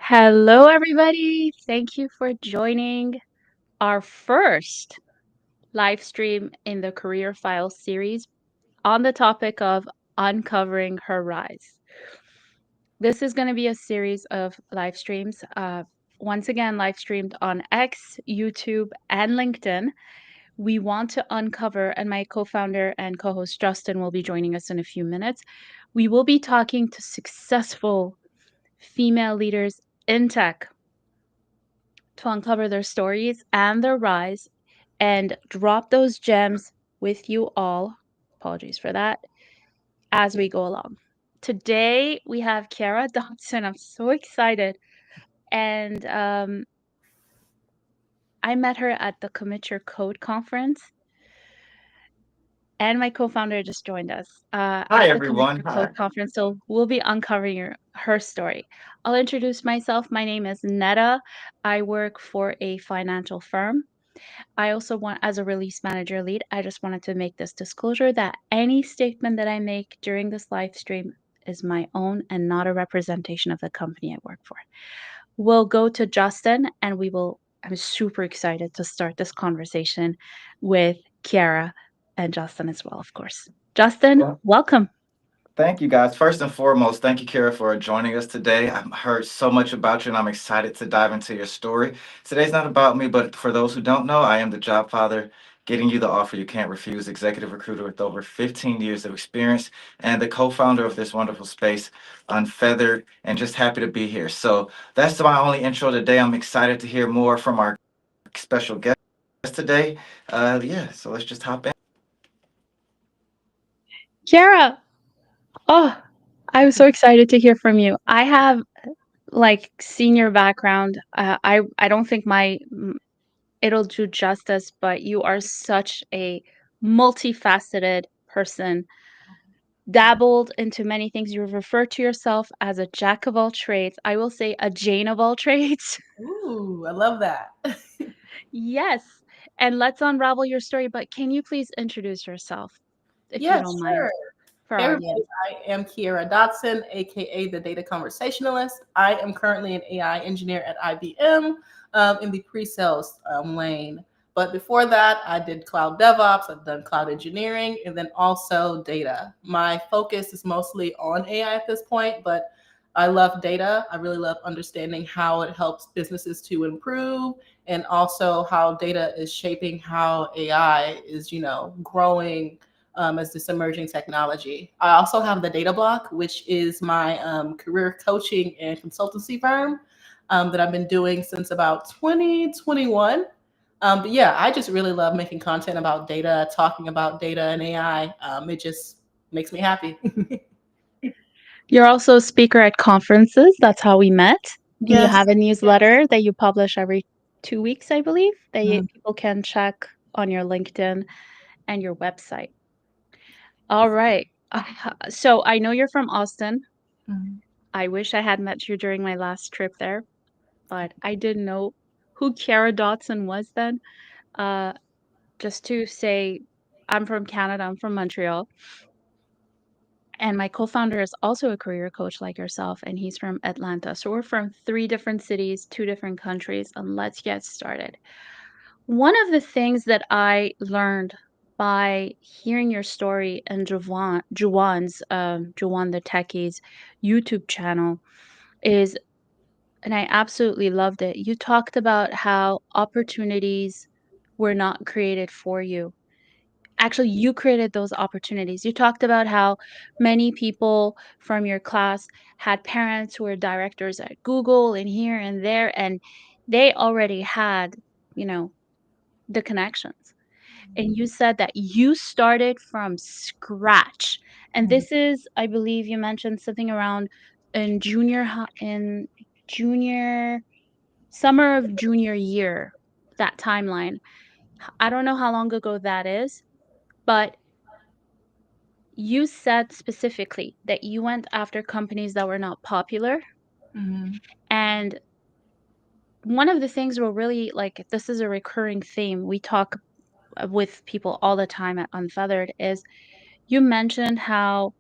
Hello, everybody. Thank you for joining our first live stream in the Career Files series on the topic of uncovering her rise. This is going to be a series of live streams, once again, live streamed on X, YouTube, and LinkedIn. We want to uncover, and my co founder and co host Justin will be joining us in a few minutes. We will be talking to successful female leaders in tech to uncover their stories and their rise and drop those gems with you all. Apologies for that as we go along. Today we have Kierra Dotson. I'm so excited. And I met her at the Commit Your Code conference, and my co founder just joined us Hi, at the Commit everyone. Your Hi. Code conference. So we'll be uncovering her story. I'll introduce myself. My name is Neda. I work for a financial firm. I also want, as a release manager lead, I just wanted to make this disclosure that any statement that I make during this live stream is my own and not a representation of the company I work for. We'll go to Justin and I'm super excited to start this conversation with Kiara and Justin as well, of course. Justin, Well, welcome. thank you guys. First and foremost, thank you, Kira, for joining us today. I've heard so much about you and I'm excited to dive into your story. Today's not about me, but for those who don't know, I am the job father, getting you the offer you can't refuse, executive recruiter with over 15 years of experience, and the co founder of this wonderful space, Unfeathered, and just happy to be here. So that's my only intro today. I'm excited to hear more from our special guest today. Yeah, so let's just hop in. Kiara, oh, I'm so excited to hear from you. I have like senior background. I don't think it'll do justice, but you are such a multifaceted person, dabbled into many things. You refer to yourself as a jack of all trades. I will say a Jane of all trades. Ooh, I love that. Yes. And let's unravel your story, but can you please introduce yourself, if you Yeah, don't sure. mind, for Hey, our everybody. audience? I am Kierra Dotson, aka the Data Conversationalist. I am currently an AI engineer at IBM in the pre-sales lane. But before that, I did cloud DevOps, I've done cloud engineering, and then also data. My focus is mostly on AI at this point, but I love data. I really love understanding how it helps businesses to improve and also how data is shaping how AI is, growing as this emerging technology. I also have the Data Block, which is my career coaching and consultancy firm that I've been doing since about 2021. But yeah, I just really love making content about data, talking about data and AI. It just makes me happy. You're also a speaker at conferences. That's how we met. You Yes. have a newsletter that you publish every 2 weeks, I believe, that Mhm. people can check on your LinkedIn and your website. All right. So I know you're from Austin. Mhm. I wish I had met you during my last trip there, but I didn't know who Kiara Dotson was then. Uh, just to say, I'm from Canada, I'm from Montreal, and my co-founder is also a career coach like yourself, and he's from Atlanta. So we're from three different cities, two different countries, and let's get started. One of the things that I learned by hearing your story and Juwan the Techie's YouTube channel is, and I absolutely loved it. You talked about how opportunities were not created for you. Actually, you created those opportunities. You talked about how many people from your class had parents who were directors at Google and here and there, and they already had, you know, the connections. And you said that you started from scratch. And Mhm. this is, I believe you mentioned something around in junior summer of junior year, that timeline. I don't know how long ago that is, but you said specifically that you went after companies that were not popular. Mhm. And one of the things we're really like, this is a recurring theme we talk with people all the time at Unfeathered is you mentioned how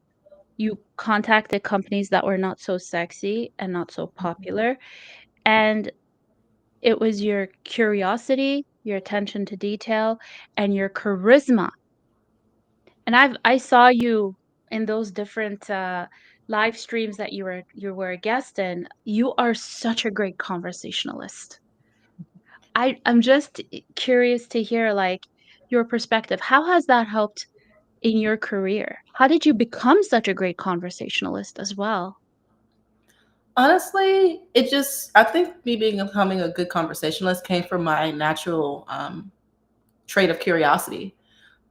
you contacted companies that were not so sexy and not so popular, and it was your curiosity, your attention to detail, and your charisma. And I saw you in those different, live streams that you were a guest in. You are such a great conversationalist. I'm just curious to hear, like, your perspective. How has that helped in your career? How did you become such a great conversationalist as well? Honestly, I think me becoming a good conversationalist came from my natural trait of curiosity.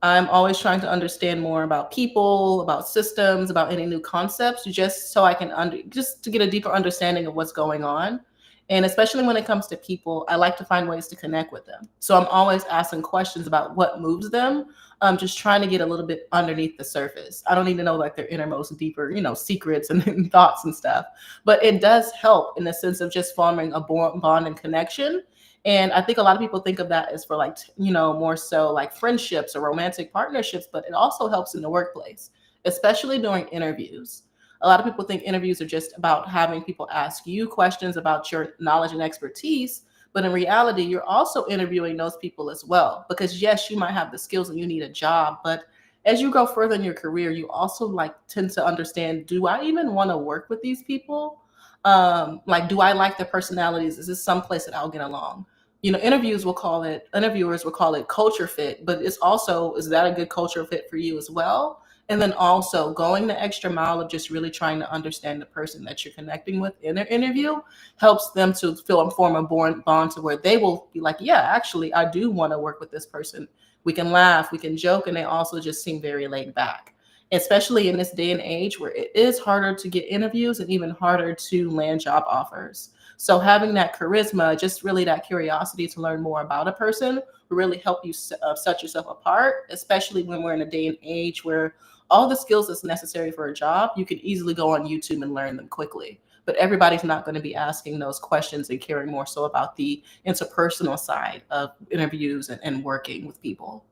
I'm always trying to understand more about people, about systems, about any new concepts, just so I can just to get a deeper understanding of what's going on. And especially when it comes to people, I like to find ways to connect with them. So I'm always asking questions about what moves them. I'm just trying to get a little bit underneath the surface. I don't need to know like their innermost, deeper, secrets and thoughts and stuff. But it does help in the sense of just forming a bond and connection. And I think a lot of people think of that as for like, more so like friendships or romantic partnerships, but it also helps in the workplace, especially during interviews. A lot of people think interviews are just about having people ask you questions about your knowledge and expertise. But in reality, you're also interviewing those people as well. Because yes, you might have the skills and you need a job, but as you go further in your career, you also like tend to understand, do I even want to work with these people? Like, do I like their personalities? Is this someplace that I'll get along? Interviewers will call it culture fit, but it's also, is that a good culture fit for you as well? And then also going the extra mile of just really trying to understand the person that you're connecting with in their interview helps them to feel and form a bond to where they will be like, yeah, actually, I do want to work with this person. We can laugh, we can joke, and they also just seem very laid back, especially in this day and age where it is harder to get interviews and even harder to land job offers. So having that charisma, just really that curiosity to learn more about a person, will really help you set yourself apart, especially when we're in a day and age where all the skills that's necessary for a job, you can easily go on YouTube and learn them quickly. But everybody's not going to be asking those questions and caring more so about the interpersonal side of interviews and working with people.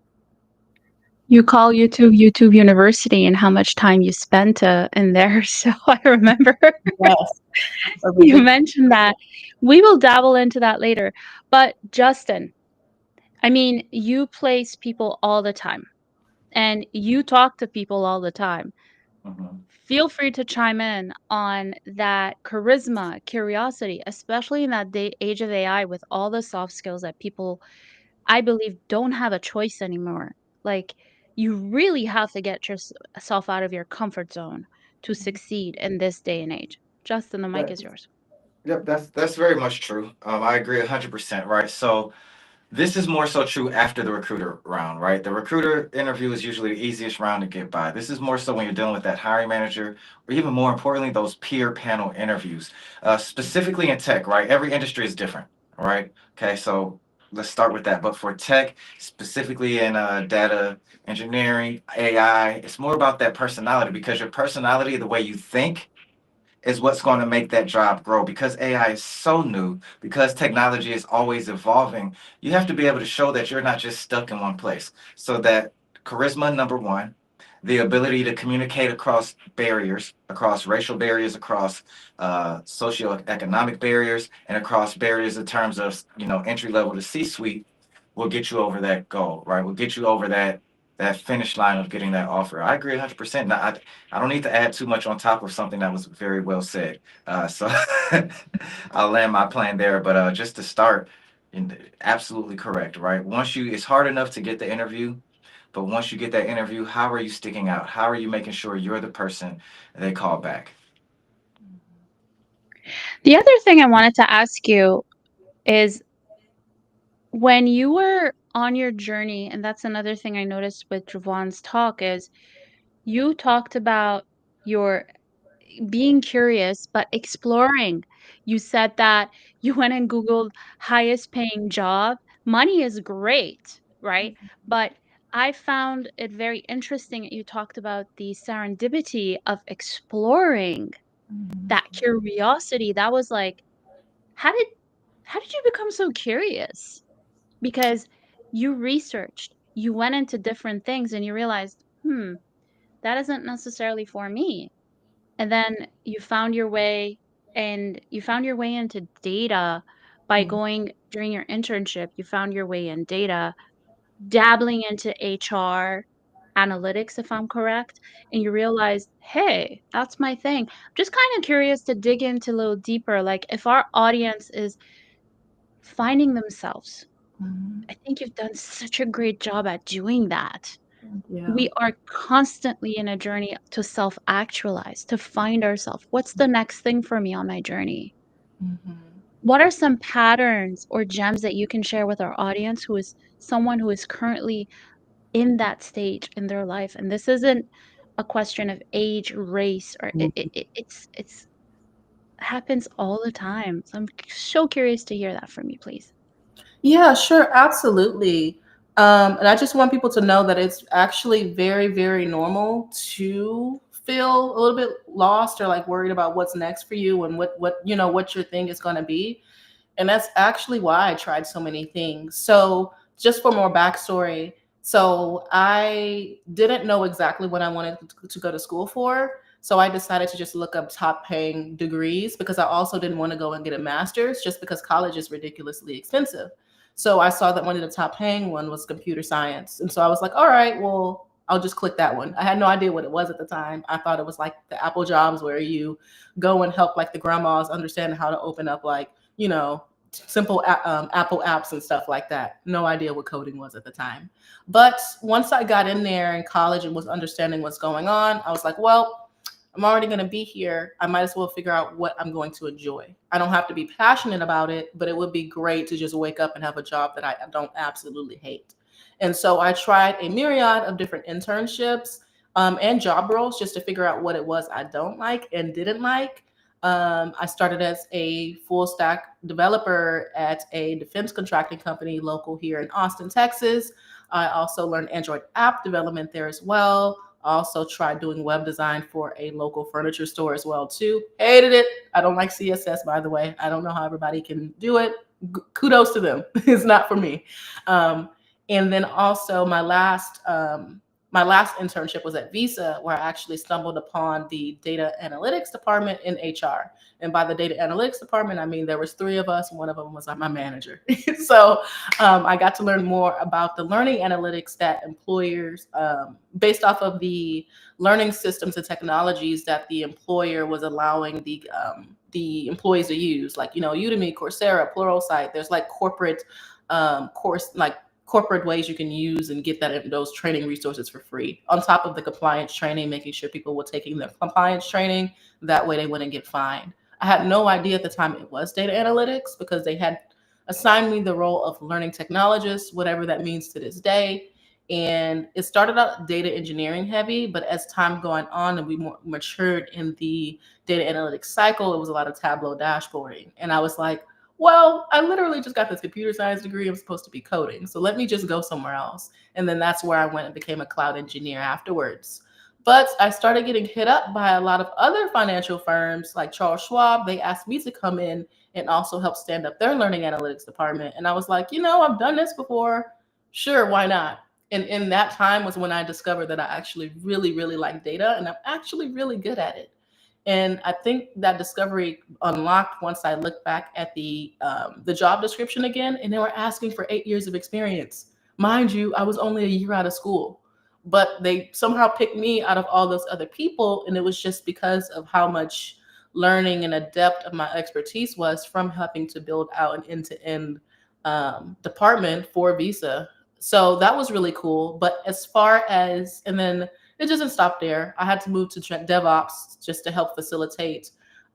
You call YouTube University and how much time you spent, in there, so I remember Yes, a you ridiculous. mentioned that. We will dabble into that later. But Justin, I mean, you place people all the time, and you talk to people all the time. Mhm. Feel free to chime in on that charisma, curiosity, especially in that age of AI with all the soft skills that people, I believe, don't have a choice anymore. Like, you really have to get yourself out of your comfort zone to succeed in this day and age. Justin, the mic That, is yours. yep, that's very much true. I agree 100%, right? So this is more so true after the recruiter round, right? The recruiter interview is usually the easiest round to get by. This is more so when you're dealing with that hiring manager, or even more importantly, those peer panel interviews. Specifically in tech, right? Every industry is different, right? Okay, so let's start with that. But for tech, specifically in data engineering, AI, it's more about that personality because your personality, the way you think, is what's going to make that job grow because AI is so new, because technology is always evolving. You have to be able to show that you're not just stuck in one place. So that charisma, number one, the ability to communicate across barriers, across racial barriers, across socioeconomic barriers, and across barriers in terms of entry level to C-suite will get you over that goal, right? Will get you over that finish line of getting that offer. I agree 100%. Now, I don't need to add too much on top of something that was very well said. So I'll land my plane there. But just to start, absolutely correct, right? It's hard enough to get the interview, but once you get that interview, how are you sticking out? How are you making sure you're the person they call back? The other thing I wanted to ask you is when you were on your journey, and that's another thing I noticed with Javon's talk, is you talked about your being curious, but exploring. You said that you went and Googled highest paying job. Money is great, right? But I found it very interesting that you talked about the serendipity of exploring, that curiosity. That was like, how did how did you become so curious? Because you researched, you went into different things and you realized, that isn't necessarily for me. and then you found your way into data by Mhm. going during your internship, you found your way in data, dabbling into HR analytics, if I'm correct, and you realize, "Hey, that's my thing." Just kinda curious to dig into a little deeper, like, if our audience is finding themselves, Mhm. I think you've done such a great job at doing that. Yeah. We are constantly in a journey to self-actualize, to find ourselves. What's the next thing for me on my journey? Mhm. What are some patterns or gems that you can share with our audience who is someone who is currently in that stage in their life? And this isn't a question of age, race, or it's happens all the time. So I'm so curious to hear that from you, please. Yeah, sure, absolutely. And I just want people to know that it's actually very, very normal to feel a little bit lost or like worried about what's next for you and what your thing is going to be. And that's actually why I tried so many things. So, just for more backstory, so I didn't know exactly what I wanted to go to school for. So I decided to just look up top paying degrees because I also didn't want to go and get a master's just because college is ridiculously expensive. So I saw that one of the top paying one was computer science. And so I was like, all right, well, I'll just click that one. I had no idea what it was at the time. I thought it was like the Apple jobs where you go and help like the grandmas understand how to open up like, simple Apple apps and stuff like that. No idea what coding was at the time. But once I got in there in college and was understanding what's going on, I was like, well, I'm already going to be here. I might as well figure out what I'm going to enjoy. I don't have to be passionate about it, but it would be great to just wake up and have a job that I don't absolutely hate. And so I tried a myriad of different internships and job roles just to figure out what it was I don't like and didn't like. I started as a full stack developer at a defense contracting company local here in Austin, Texas. I also learned Android app development there as well. I also tried doing web design for a local furniture store as well too. Hated it. I don't like CSS, by the way. I don't know how everybody can do it. Kudos to them. It's not for me. Um, and then also my last internship was at Visa, where I actually stumbled upon the data analytics department in HR. And by the data analytics department, I mean there was three of us, and one of them was my manager. So I got to learn more about the learning analytics that employers, based off of the learning systems and technologies that the employer was allowing the employees to use, like Udemy, Coursera, Pluralsight. There's like corporate ways you can use and get those training resources for free. On top of the compliance training, making sure people were taking their compliance training, that way they wouldn't get fined. I had no idea at the time it was data analytics because they had assigned me the role of learning technologist, whatever that means to this day. And it started out data engineering heavy, but as time going on and we more matured in the data analytics cycle, it was a lot of Tableau dashboarding. And I was like, well, I literally just got this computer science degree. I'm supposed to be coding. So let me just go somewhere else. And then that's where I went and became a cloud engineer afterwards. But I started getting hit up by a lot of other financial firms like Charles Schwab. They asked me to come in and also help stand up their learning analytics department. And I was like, I've done this before. Sure, why not? And in that time was when I discovered that I actually really, really like data and I'm actually really good at it. And I think that discovery unlocked once I looked back at the job description again, and they were asking for 8 years of experience. Mind you, I was only a year out of school, but they somehow picked me out of all those other people, and it was just because of how much learning and a depth of my expertise was from helping to build out an end-to-end department for Visa. So that was really cool. But as far as, and then it doesn't stop there. I had to move to DevOps just to help facilitate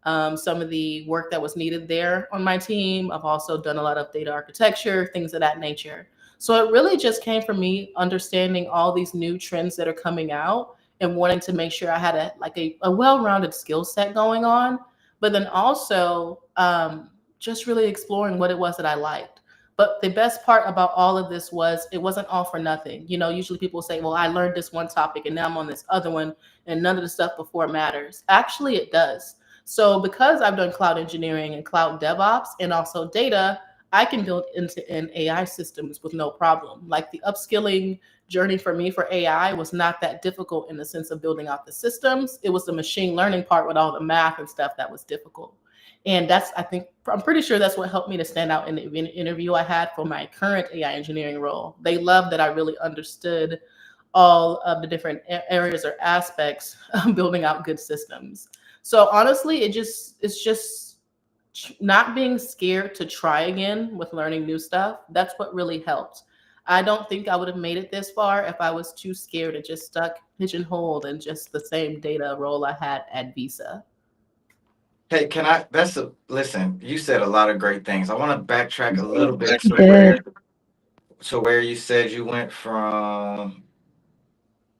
some of the work that was needed there on my team. I've also done a lot of data architecture, things of that nature. So it really just came from me understanding all these new trends that are coming out and wanting to make sure I had a well-rounded skill set going on, but then also just really exploring what it was that I liked. But the best part about all of this was it wasn't all for nothing. Usually people say, well, I learned this one topic and now I'm on this other one and none of the stuff before matters. Actually, it does. So because I've done cloud engineering and cloud DevOps and also data, I can build end-to-end AI systems with no problem. Like the upskilling journey for me for AI was not that difficult in the sense of building out the systems. It was the machine learning part with all the math and stuff that was difficult. And that's, I think, I'm pretty sure that's what helped me to stand out in the interview I had for my current AI engineering role. They loved that I really understood all of the different areas or aspects of building out good systems. So honestly, it's just not being scared to try again with learning new stuff. That's what really helped. I don't think I would have made it this far if I was too scared and just stuck pigeonholed in just the same data role I had at Visa. Hey, can I? Listen. You said a lot of great things. I want to backtrack a little bit You did. to where you said you went from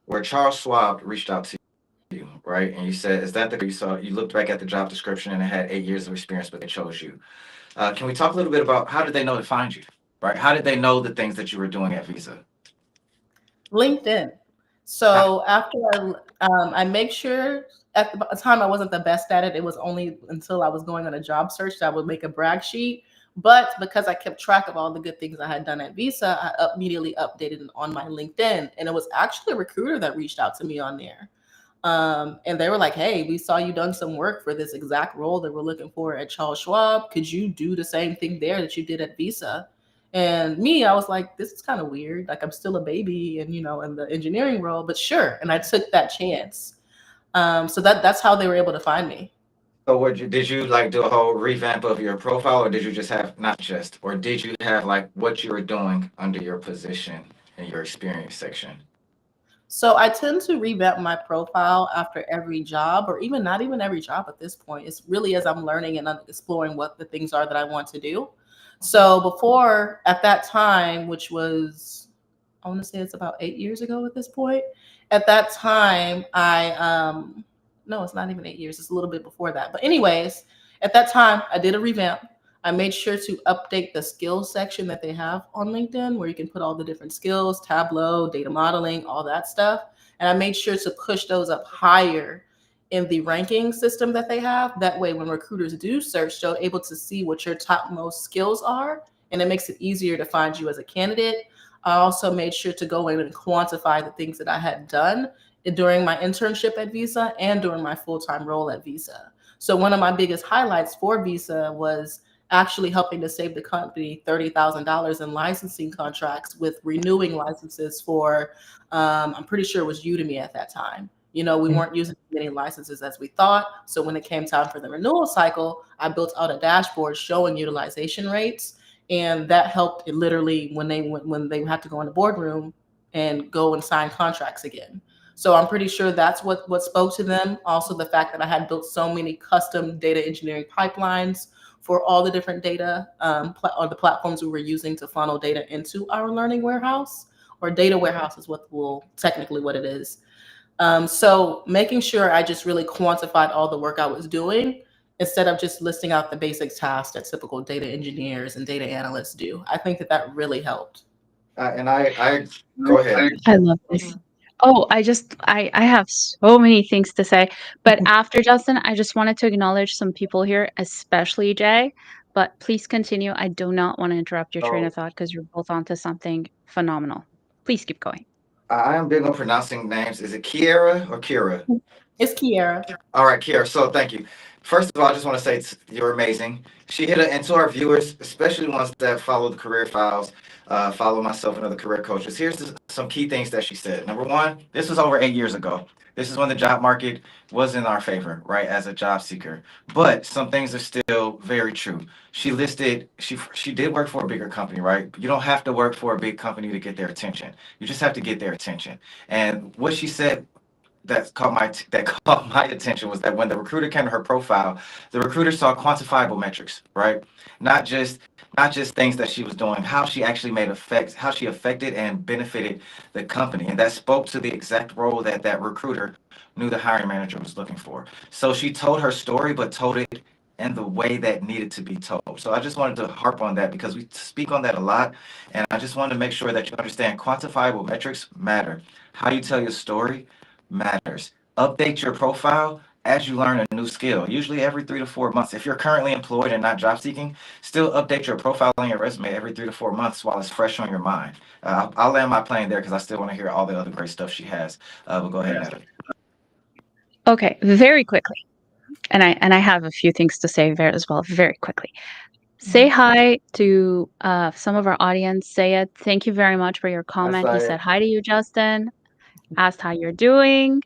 where Charles Schwab reached out to you, right? And you said, is that the you saw? You looked back at the job description and it had 8 years of experience, but they chose you. Can we talk a little bit about how did they know to find you, right? How did they know the things that you were doing at Visa? LinkedIn. How, So after I make sure at the time I wasn't the best at it. It was only until I was going on a job search that I would make a brag sheet. But because I kept track of all the good things I had done at Visa, I immediately updated it on my LinkedIn. And it was actually a recruiter that reached out to me on there. And they were like, hey, we saw you done some work for this exact role that we're looking for at Charles Schwab. Could you do the same thing there that you did at Visa? And me, I was like, this is kind of weird. Like I'm still a baby and, in the engineering role, but sure. And I took that chance. So that's how they were able to find me. so did you like do a whole revamp of your profile, or did you just have not just, or did you have like what you were doing under your position in your experience section? So I tend to revamp my profile after every job, or even not even every job at this point. It's really as I'm learning and exploring what the things are that I want to do. So before, at that time, which was, I want to say it's about 8 years ago at this point. At that time, no, it's not even 8 years. It's a little bit before that. But anyways, at that time, I did a revamp. I made sure to update the skills section that they have on LinkedIn, where you can put all the different skills, Tableau, data modeling, all that stuff. And I made sure to push those up higher in the ranking system that they have. That way, when recruiters do search, they're able to see what your topmost skills are, and it makes it easier to find you as a candidate. I also made sure to go in and quantify the things that I had done during my internship at Visa and during my full-time role at Visa. So one of my biggest highlights for Visa was actually helping to save the company $30,000 in licensing contracts with renewing licenses for, I'm pretty sure it was Udemy at that time. We weren't using as many licenses as we thought. So when it came time for the renewal cycle, I built out a dashboard showing utilization rates. And that helped it literally when they had to go in the boardroom and go and sign contracts again. So I'm pretty sure that's what spoke to them. Also, the fact that I had built so many custom data engineering pipelines for all the different data or the platforms we were using to funnel data into our learning warehouse, or data warehouse is technically what it is. So making sure I just really quantified all the work I was doing instead of just listing out the basic tasks that typical data engineers and data analysts do. I think that really helped. And I go ahead. I love this. Oh, I have so many things to say. But after Justin, I just wanted to acknowledge some people here, especially Jay. But please continue. I do not want to interrupt your train So of thought because you're both onto something phenomenal. Please keep going. I am big on pronouncing names. Is it Kierra or Kira? It's Kierra. All right, Kierra. So thank you. First of all, I just want to say you're amazing. She hit it, and to our viewers, especially ones that follow the career files, follow myself and other career coaches. Some key things that she said. Number one, this was over 8 years ago. This is when the job market was in our favor, right, as a job seeker. But some things are still very true. She did work for a bigger company, right? You don't have to work for a big company to get their attention. You just have to get their attention. And what she said that caught my attention was that when the recruiter came to her profile, the recruiter saw quantifiable metrics, right? Not just not just things that she was doing, how she actually made effects, how she affected and benefited the company, and that spoke to the exact role that that recruiter knew the hiring manager was looking for. So she told her story, but told it in the way that needed to be told. So I just wanted to harp on that because we speak on that a lot, and I just wanted to make sure that you understand quantifiable metrics matter. How you tell your story matters. Update your profile as you learn a new skill, usually every 3 to 4 months. If you're currently employed and not job seeking, still update your profile on your resume every 3 to 4 months while it's fresh on your mind. I'll land my plane there because I still want to hear all the other great stuff she has. But go ahead, Neda. Okay, very quickly. And I have a few things to say very as well, very quickly. Say hi to some of our audience. Say it. Thank you very much for your I comment. He say said hi to you, Justin. Asked how you're doing.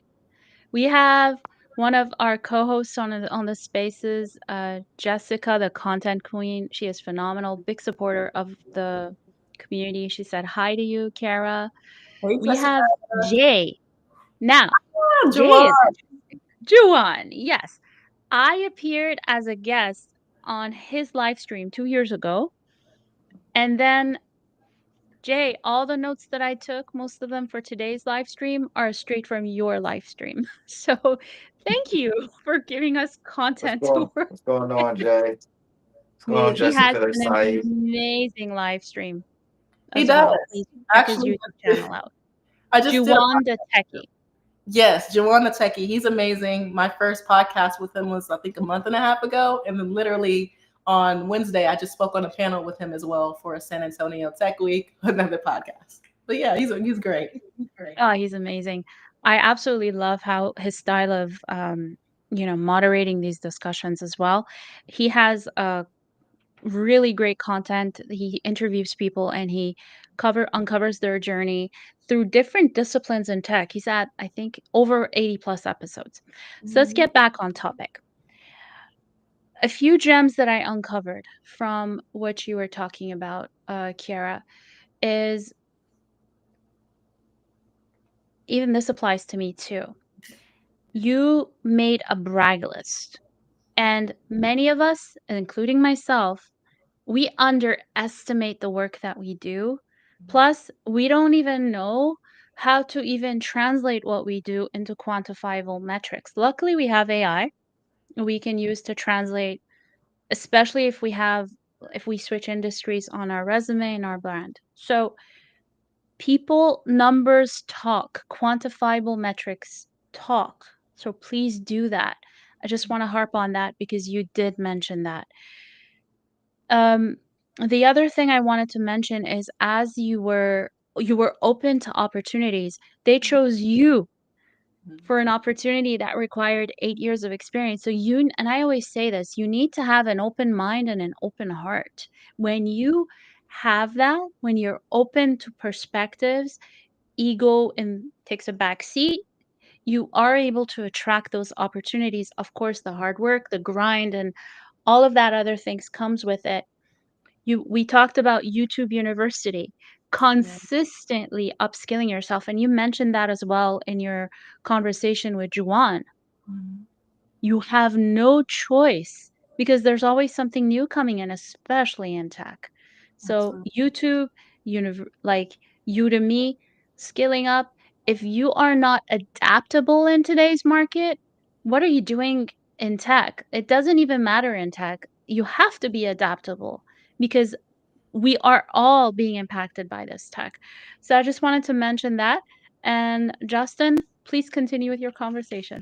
We have one of our co-hosts on the spaces, Jessica, the content queen. She is phenomenal, big supporter of the community. She said hi to you, Kara. Hey, We Jessica. have Jay. Now, Jay Juwan. is interesting. Juwan, yes. I appeared as a guest on his live stream 2 years ago. And then, Jay, all the notes that I took, most of them for today's live stream, are straight from your live stream. So thank you for giving us content to work. What's going on, Jay? What's going on, He He has Jessica? an Saeed. amazing live stream he as does. well. Please check his Actually, YouTube channel out. I just did. Juwan the Techie. Yes, Juwan the Techie. He's amazing. My first podcast with him was, I think, a month and a half ago. And then literally on Wednesday, I just spoke on a panel with him as well for a San Antonio Tech Week, another podcast. But yeah, he's great. He's great. Oh, he's amazing. I absolutely love how his style of moderating these discussions as well. He has a really great content. He interviews people and he cover uncovers their journey through different disciplines in tech. He's at, I think, over 80 plus episodes. So let's get back on topic. A few gems that I uncovered from what you were talking about, Kiara, is even this applies to me too. You made a brag list, and many of us, including myself, we underestimate the work that we do. Plus, we don't even know how to even translate what we do into quantifiable metrics. Luckily, we have AI we can use to translate, especially if we switch industries on our resume and our brand. So, people, numbers talk, quantifiable metrics talk. So, please do that. I just want to harp on that because you did mention that. Um, the other thing I wanted to mention is as you were open to opportunities, they chose you for an opportunity that required 8 years of experience. So you and I always say this, you need to have an open mind and an open heart. When you have that, when you're open to perspectives, ego and takes a back seat, you are able to attract those opportunities. Of course, the hard work, the grind, and all of that other things comes with it. We talked about YouTube University, Yeah. consistently upskilling yourself, and you mentioned that as well in your conversation with Juwan. Mhm. You have no choice because there's always something new coming in, especially in tech. So Absolutely. YouTube, like Udemy, skilling up. If you are not adaptable in today's market, what are you doing in tech? It doesn't even matter in tech. You have to be adaptable because we are all being impacted by this tech. So I just wanted to mention that. And Justin, please continue with your conversation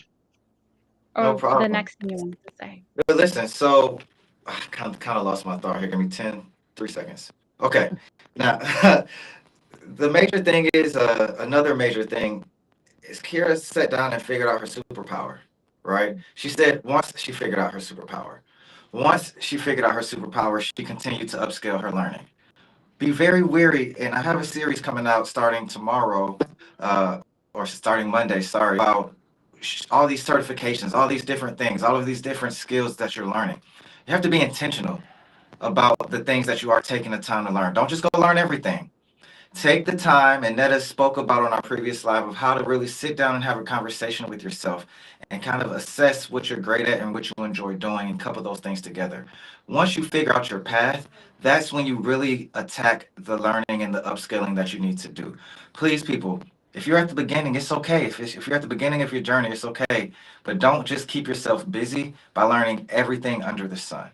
No or the problem. next thing you wanted to say. But listen, so I kind of lost my thought here. Give me 3 seconds. Okay. Now, the major thing is another major thing is Kira sat down and figured out her superpower, right? She said once she figured out her superpower, once she figured out her superpower, she continued to upscale her learning. Be very weary, and I have a series coming out starting tomorrow, uh, or starting Monday, sorry, about all these certifications, all these different things, all of these different skills that you're learning. You have to be intentional about the things that you are taking the time to learn. Don't just go learn everything. Take the time, and Neda spoke about on our previous live of how to really sit down and have a conversation with yourself and kind of assess what you're great at and what you enjoy doing and couple those things together. Once you figure out your path, that's when you really attack the learning and the upskilling that you need to do. Please, people, if you're at the beginning, it's okay. If you're at the beginning of your journey, it's okay. But don't just keep yourself busy by learning everything under the sun.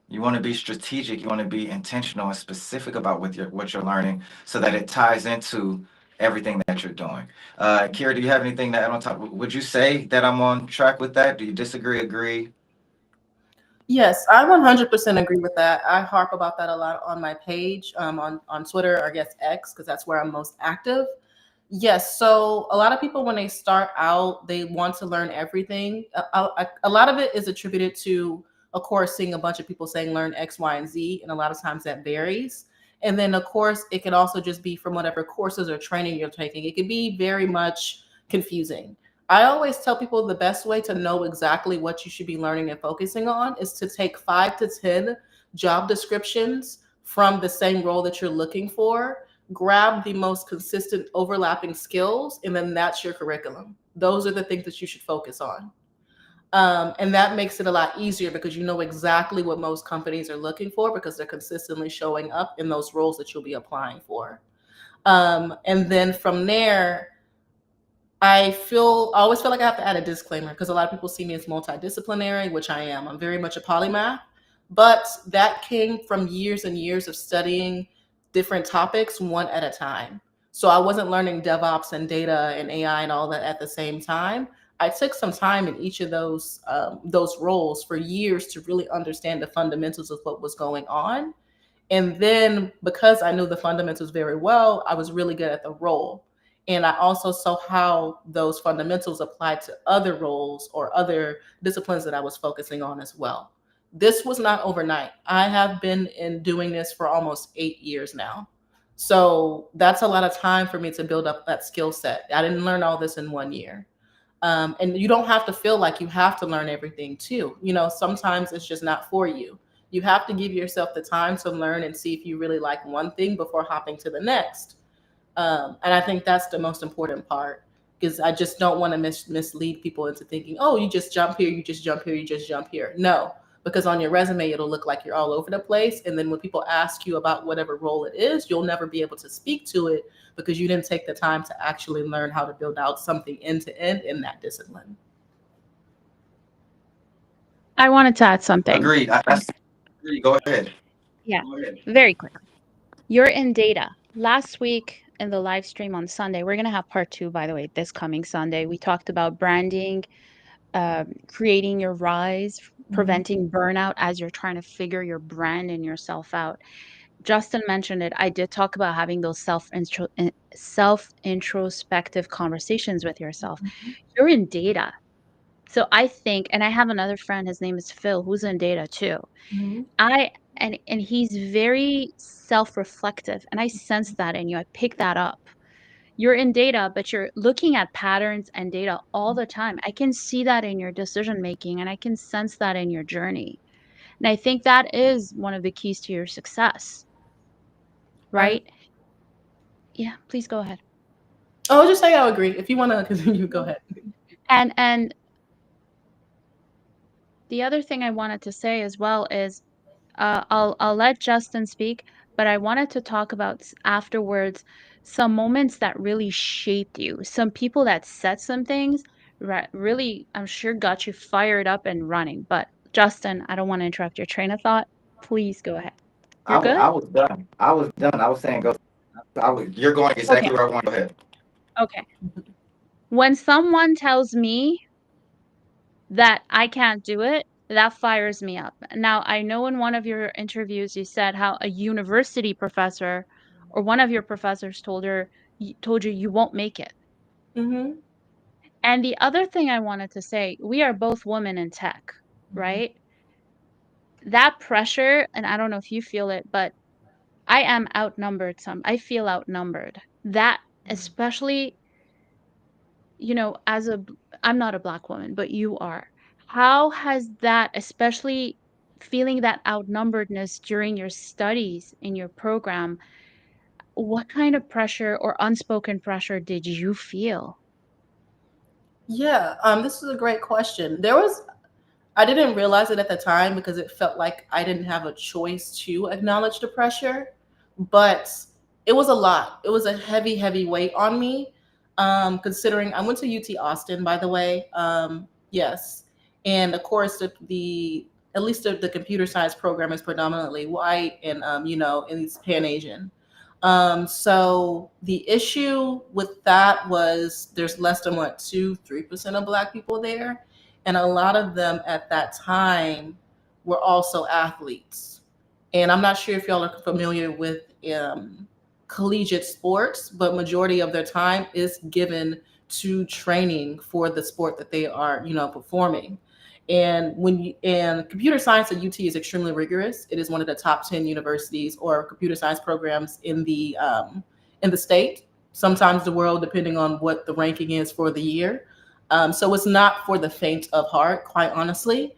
You want to be strategic. You want to be intentional and specific about what you're learning, so that it ties into everything that you're doing. Kira, do you have anything to add on top? Would you say that I'm on track with that? Do you disagree, agree? Yes, I 100% agree with that. I harp about that a lot on my page, on Twitter, or I guess X, because that's where I'm most active. Yes, so a lot of people, when they start out, they want to learn everything. A lot of it is attributed to, of course, seeing a bunch of people saying learn X, Y, and Z, and a lot of times that varies. And then, of course, it can also just be from whatever courses or training you're taking. It can be very much confusing. I always tell people the best way to know exactly what you should be learning and focusing on is to take 5 to 10 job descriptions from the same role that you're looking for, grab the most consistent overlapping skills, and then that's your curriculum. Those are the things that you should focus on. And that makes it a lot easier because you know exactly what most companies are looking for because they're consistently showing up in those roles that you'll be applying for. And then from there, I always feel like I have to add a disclaimer because a lot of people see me as multidisciplinary, which I am. I'm very much a polymath, but that came from years and years of studying different topics one at a time. So I wasn't learning DevOps and data and AI and all that at the same time. I took some time in each of those roles for years to really understand the fundamentals of what was going on. And then because I knew the fundamentals very well, I was really good at the role. And I also saw how those fundamentals applied to other roles or other disciplines that I was focusing on as well. This was not overnight. I have been in doing this for almost 8 years now. So that's a lot of time for me to build up that skill set. I didn't learn all this in 1 year. And you don't have to feel like you have to learn everything too. You know, sometimes it's just not for you. You have to give yourself the time to learn and see if you really like one thing before hopping to the next. And I think that's the most important part because I just don't want to mislead people into thinking, oh, you just jump here, you just jump here, you just jump here. No, because on your resume, it'll look like you're all over the place. And then when people ask you about whatever role it is, you'll never be able to speak to it because you didn't take the time to actually learn how to build out something end to end in that discipline. I wanted to add something. Agreed. Go ahead. Yeah, very quickly. You're in data. Last week in the live stream on Sunday, we're going to have part two, by the way, this coming Sunday. We talked about branding, creating your rise, preventing burnout as you're trying to figure your brand and yourself out. Justin mentioned it. I did talk about having those self introspective conversations with yourself. You're in data. So I think, and I have another friend, his name is Phil, who's in data too. Mhm. I and he's very self-reflective, and I sense that in you. I pick that up. You're in data, but you're looking at patterns and data all the time. I can see that in your decision making, and I can sense that in your journey. And I think that is one of the keys to your success, I, right? Yeah, please go ahead. oh, I'll just say I agree. If you want to continue, go ahead. And the other thing I wanted to say as well is I'll let Justin speak, but I wanted to talk about afterwards some moments that really shaped you. Some people that said some things really, I'm sure, got you fired up and running. But Justin, I don't want to interrupt your train of thought. Please go ahead. You're good? I was done. I was done. I was saying go. You're going Okay. exactly where I want to go ahead. Okay. When someone tells me that I can't do it, that fires me up. Now, I know in one of your interviews you said how a university professor or one of your professors told you you won't make it. Mm-hmm. And the other thing I wanted to say, we are both women in tech, Mm-hmm. right? That pressure, and I don't know if you feel it, but I am outnumbered I feel outnumbered. That especially, I'm not a black woman, but you are. How has that, especially feeling that outnumberedness during your studies in your program, what kind of pressure or unspoken pressure did you feel? Yeah, this is a great question. I didn't realize it at the time because it felt like I didn't have a choice to acknowledge the pressure, but it was a lot. It was a heavy, heavy weight on me. Considering I went to UT Austin, by the way. Yes, and of course the at least the computer science program is predominantly white and and it's Pan Asian. So the issue with that was there's less than 2-3% of Black people there, and a lot of them at that time were also athletes. And I'm not sure if y'all are familiar with collegiate sports, but majority of their time is given to training for the sport that they are, performing. And and computer science at UT is extremely rigorous. It is one of the top 10 universities or computer science programs in the state, sometimes the world, depending on what the ranking is for the year. So it's not for the faint of heart, quite honestly.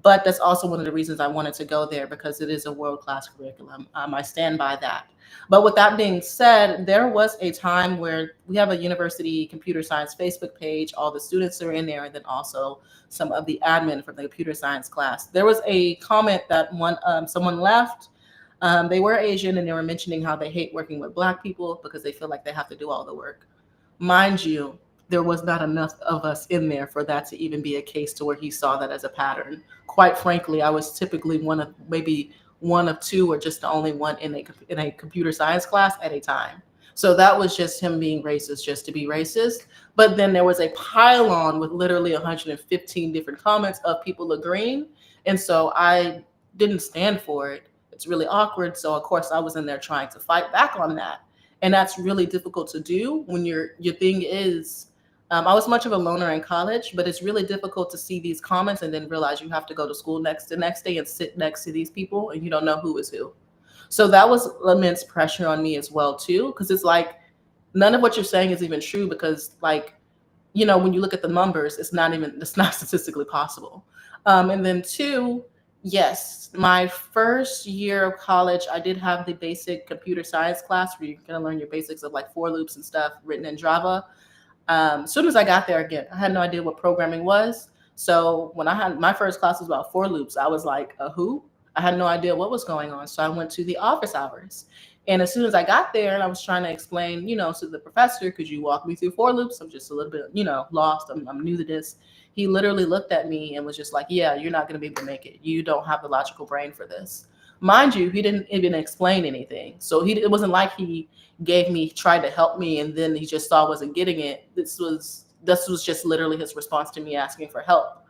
But that's also one of the reasons I wanted to go there, because it is a world-class curriculum. I stand by that. But with that being said, there was a time where we have a university computer science Facebook page. All the students are in there, and then also some of the admin from the computer science class. There was a comment that someone left. They were Asian, and they were mentioning how they hate working with Black people because they feel like they have to do all the work. Mind you, there was not enough of us in there for that to even be a case to where he saw that as a pattern. Quite frankly, I was typically maybe one of two, or just the only one in a computer science class at a time. So that was just him being racist just to be racist. But then there was a pile-on with literally 115 different comments of people agreeing. And so I didn't stand for it. It's really awkward. So of course I was in there trying to fight back on that. And that's really difficult to do when your thing is, I was much of a loner in college, but it's really difficult to see these comments and then realize you have to go to school the next day and sit next to these people, and you don't know who is who. So that was immense pressure on me as well too, because it's like none of what you're saying is even true, because like, when you look at the numbers, it's not statistically possible. And then two, yes, my first year of college, I did have the basic computer science class where you're going to learn your basics of like for loops and stuff written in Java. As soon as I got there, again, I had no idea what programming was. So when I had my first class was about for loops, I was like, who? I had no idea what was going on. So I went to the office hours. And as soon as I got there and I was trying to explain, to the professor, could you walk me through for loops? I'm just a little bit, lost. I'm new to this. He literally looked at me and was just like, yeah, you're not going to be able to make it. You don't have the logical brain for this. Mind you, he didn't even explain anything. So it wasn't like he tried to help me and then he just saw I wasn't getting it. This was just literally his response to me asking for help.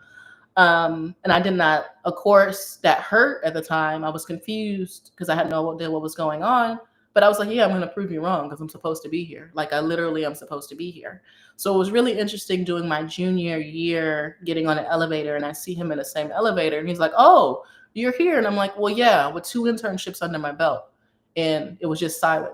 And I did not, of course, that hurt at the time. I was confused because I had no idea what was going on. But I was like, yeah, I'm going to prove you wrong because I'm supposed to be here. Like, I literally am supposed to be here. So it was really interesting doing my junior year, getting on an elevator, and I see him in the same elevator. And he's like, oh, you're here. And I'm like, well, yeah, with 2 internships under my belt. And it was just silent.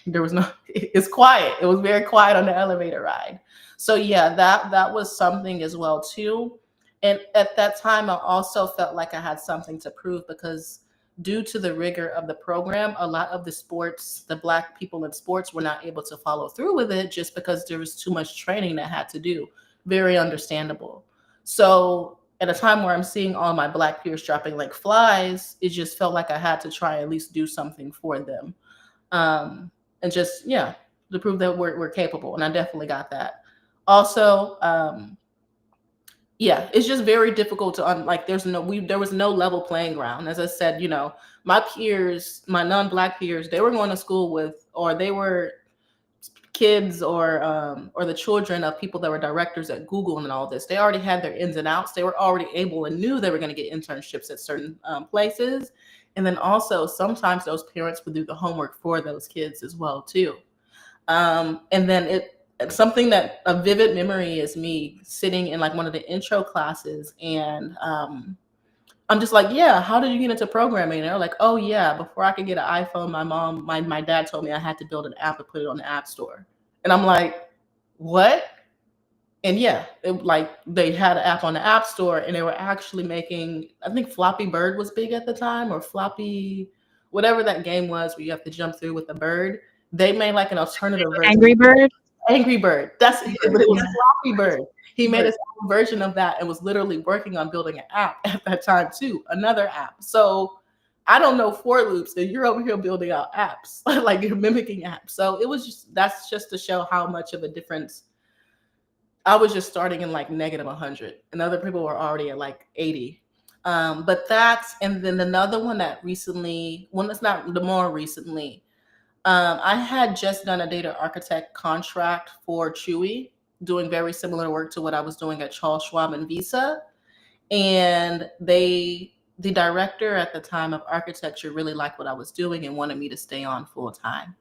There was it's quiet. It was very quiet on the elevator ride. So yeah, that was something as well too. And at that time, I also felt like I had something to prove, because due to the rigor of the program, a lot of the Black people in sports were not able to follow through with it just because there was too much training that had to do. Very understandable. So at a time where I'm seeing all my Black peers dropping like flies, it just felt like I had to try at least do something for them. And just, yeah, to prove that we're capable. And I definitely got that. Also, yeah, it's just very difficult to there was no level playing ground. As I said, my peers, my non-Black peers, they were going to school with, or they were kids or the children of people that were directors at Google and all this. They already had their ins and outs. They were already able and knew they were going to get internships at certain places. And then also sometimes those parents would do the homework for those kids as well too. And then something that a vivid memory is me sitting in like one of the intro classes, and I'm just like, yeah, how did you get into programming? And they're like, oh yeah, before I could get an iPhone, my dad told me I had to build an app and put it on the App Store. And I'm like, what? And yeah, they had an app on the App Store, and they were actually making, I think Flappy Bird was big at the time, or Floppy, whatever that game was where you have to jump through with the bird. They made like an alternative version. Angry Bird? Angry Bird. That's it. But it was Flappy Bird. He made his own version of that and was literally working on building an app at that time too, another app. So I don't know for loops, and you're over here building out apps, like you're mimicking apps. So that's just to show how much of a difference. I was just starting in like -100, and other people were already at like 80. But and then another one that recently, that's not the more recently, I had just done a data architect contract for Chewy, doing very similar work to what I was doing at Charles Schwab and Visa. And the director at the time of architecture really liked what I was doing and wanted me to stay on full time.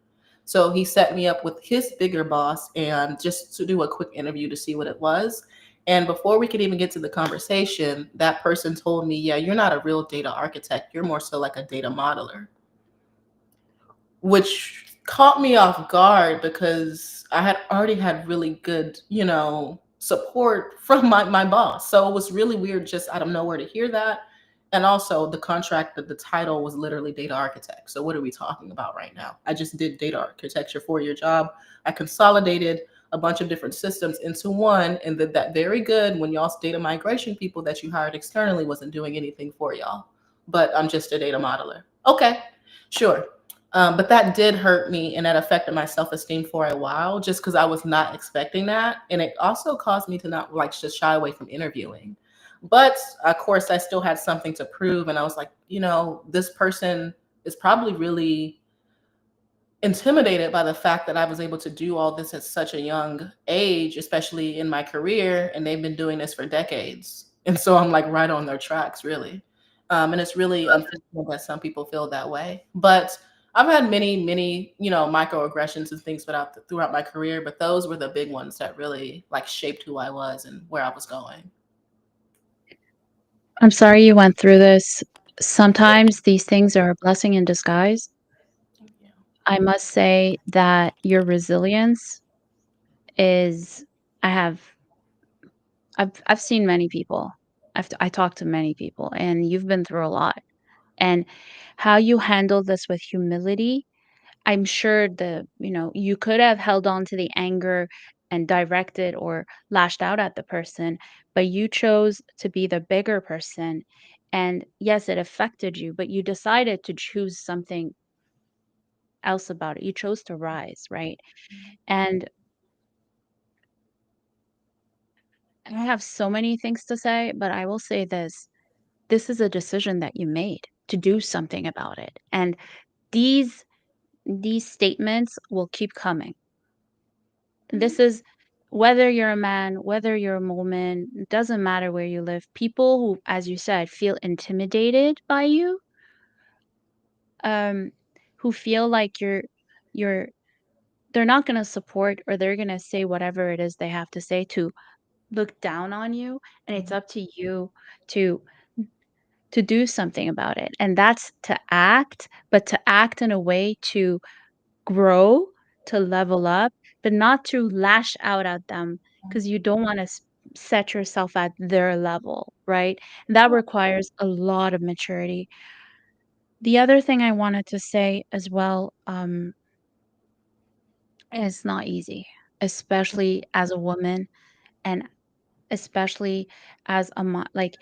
So he set me up with his bigger boss and just to do a quick interview to see what it was. And before we could even get to the conversation, that person told me, yeah, you're not a real data architect. You're more so like a data modeler, which caught me off guard because I had already had really good, support from my boss. So it was really weird just out of nowhere to hear that. And also the contract, that the title was literally data architect. So what are we talking about right now? I just did data architecture for your job. I consolidated a bunch of different systems into one, and that very good when y'all's data migration people that you hired externally wasn't doing anything for y'all. But I'm just a data modeler. Okay, sure. But that did hurt me, and that affected my self-esteem for a while, just because I was not expecting that, and it also caused me to not like just shy away from interviewing. But of course, I still had something to prove, and I was like, this person is probably really intimidated by the fact that I was able to do all this at such a young age, especially in my career, and they've been doing this for decades. And so I'm like right on their tracks, really. And it's really unfortunate that some people feel that way. But I've had many, many, microaggressions and things throughout my career, but those were the big ones that really like shaped who I was and where I was going. I'm sorry you went through this. Sometimes these things are a blessing in disguise. Yeah. I must say that your resilience is I have I've seen many people. I talked to many people, and you've been through a lot. And how you handle this with humility, I'm sure you could have held on to the anger and directed or lashed out at the person, but you chose to be the bigger person. And yes, it affected you, but you decided to choose something else about it. You chose to rise, right? And I have so many things to say, but I will say this. This is a decision that you made to do something about it. And these these statements will keep coming. This is whether you're a man, whether you're a woman, it doesn't matter where you live. People who, as you said, feel intimidated by you, um, who feel like you're they're not gonna support or they're gonna say whatever it is they have to say to look down on you, and it's up to you to do something about it. And that's to act, but to act in a way to grow, to level up, but not to lash out at them because you don't wanna set yourself at their level, right? That requires a lot of maturity. The other thing I wanted to say as well, it's not easy, especially as a woman and especially as a like,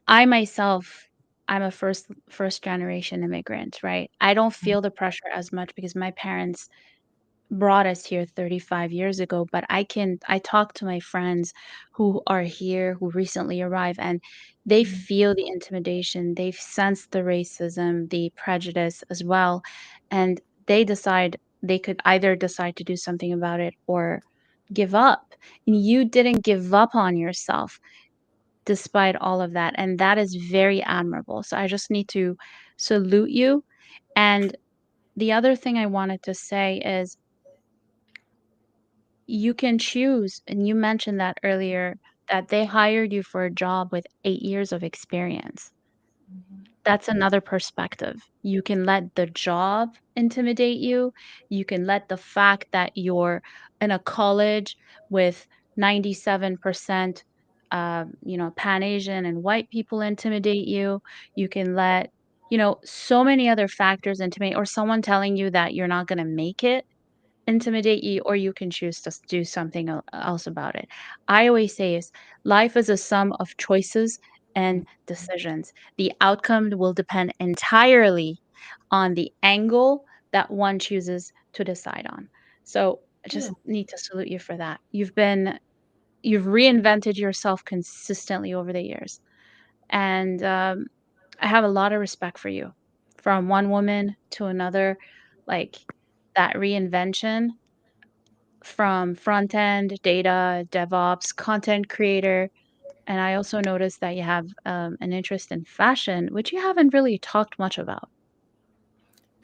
I myself, I'm a first generation immigrant, right? I don't feel the pressure as much because my parents brought us here 35 years ago, but I talk to my friends who are here, who recently arrived, and they feel the intimidation, they've sensed the racism, the prejudice as well, and they could either decide to do something about it or give up. And you didn't give up on yourself despite all of that, and that is very admirable. So I just need to salute you. And the other thing I wanted to say is you can choose, and you mentioned that earlier, that they hired you for a job with 8 years of experience. That's another perspective. You can let the job intimidate you. You can let the fact that you're in a college with 97%, Pan Asian and white people intimidate you. You can let, so many other factors intimidate, or someone telling you that you're not going to make it intimidate you, or you can choose to do something else about it. I always say is life is a sum of choices and decisions. The outcome will depend entirely on the angle that one chooses to decide on. So I Yeah. just need to salute you for that. You've reinvented yourself consistently over the years, and I have a lot of respect for you, from one woman to another. Like, that reinvention from front end, data, DevOps, content creator. And I also noticed that you have an interest in fashion, which you haven't really talked much about.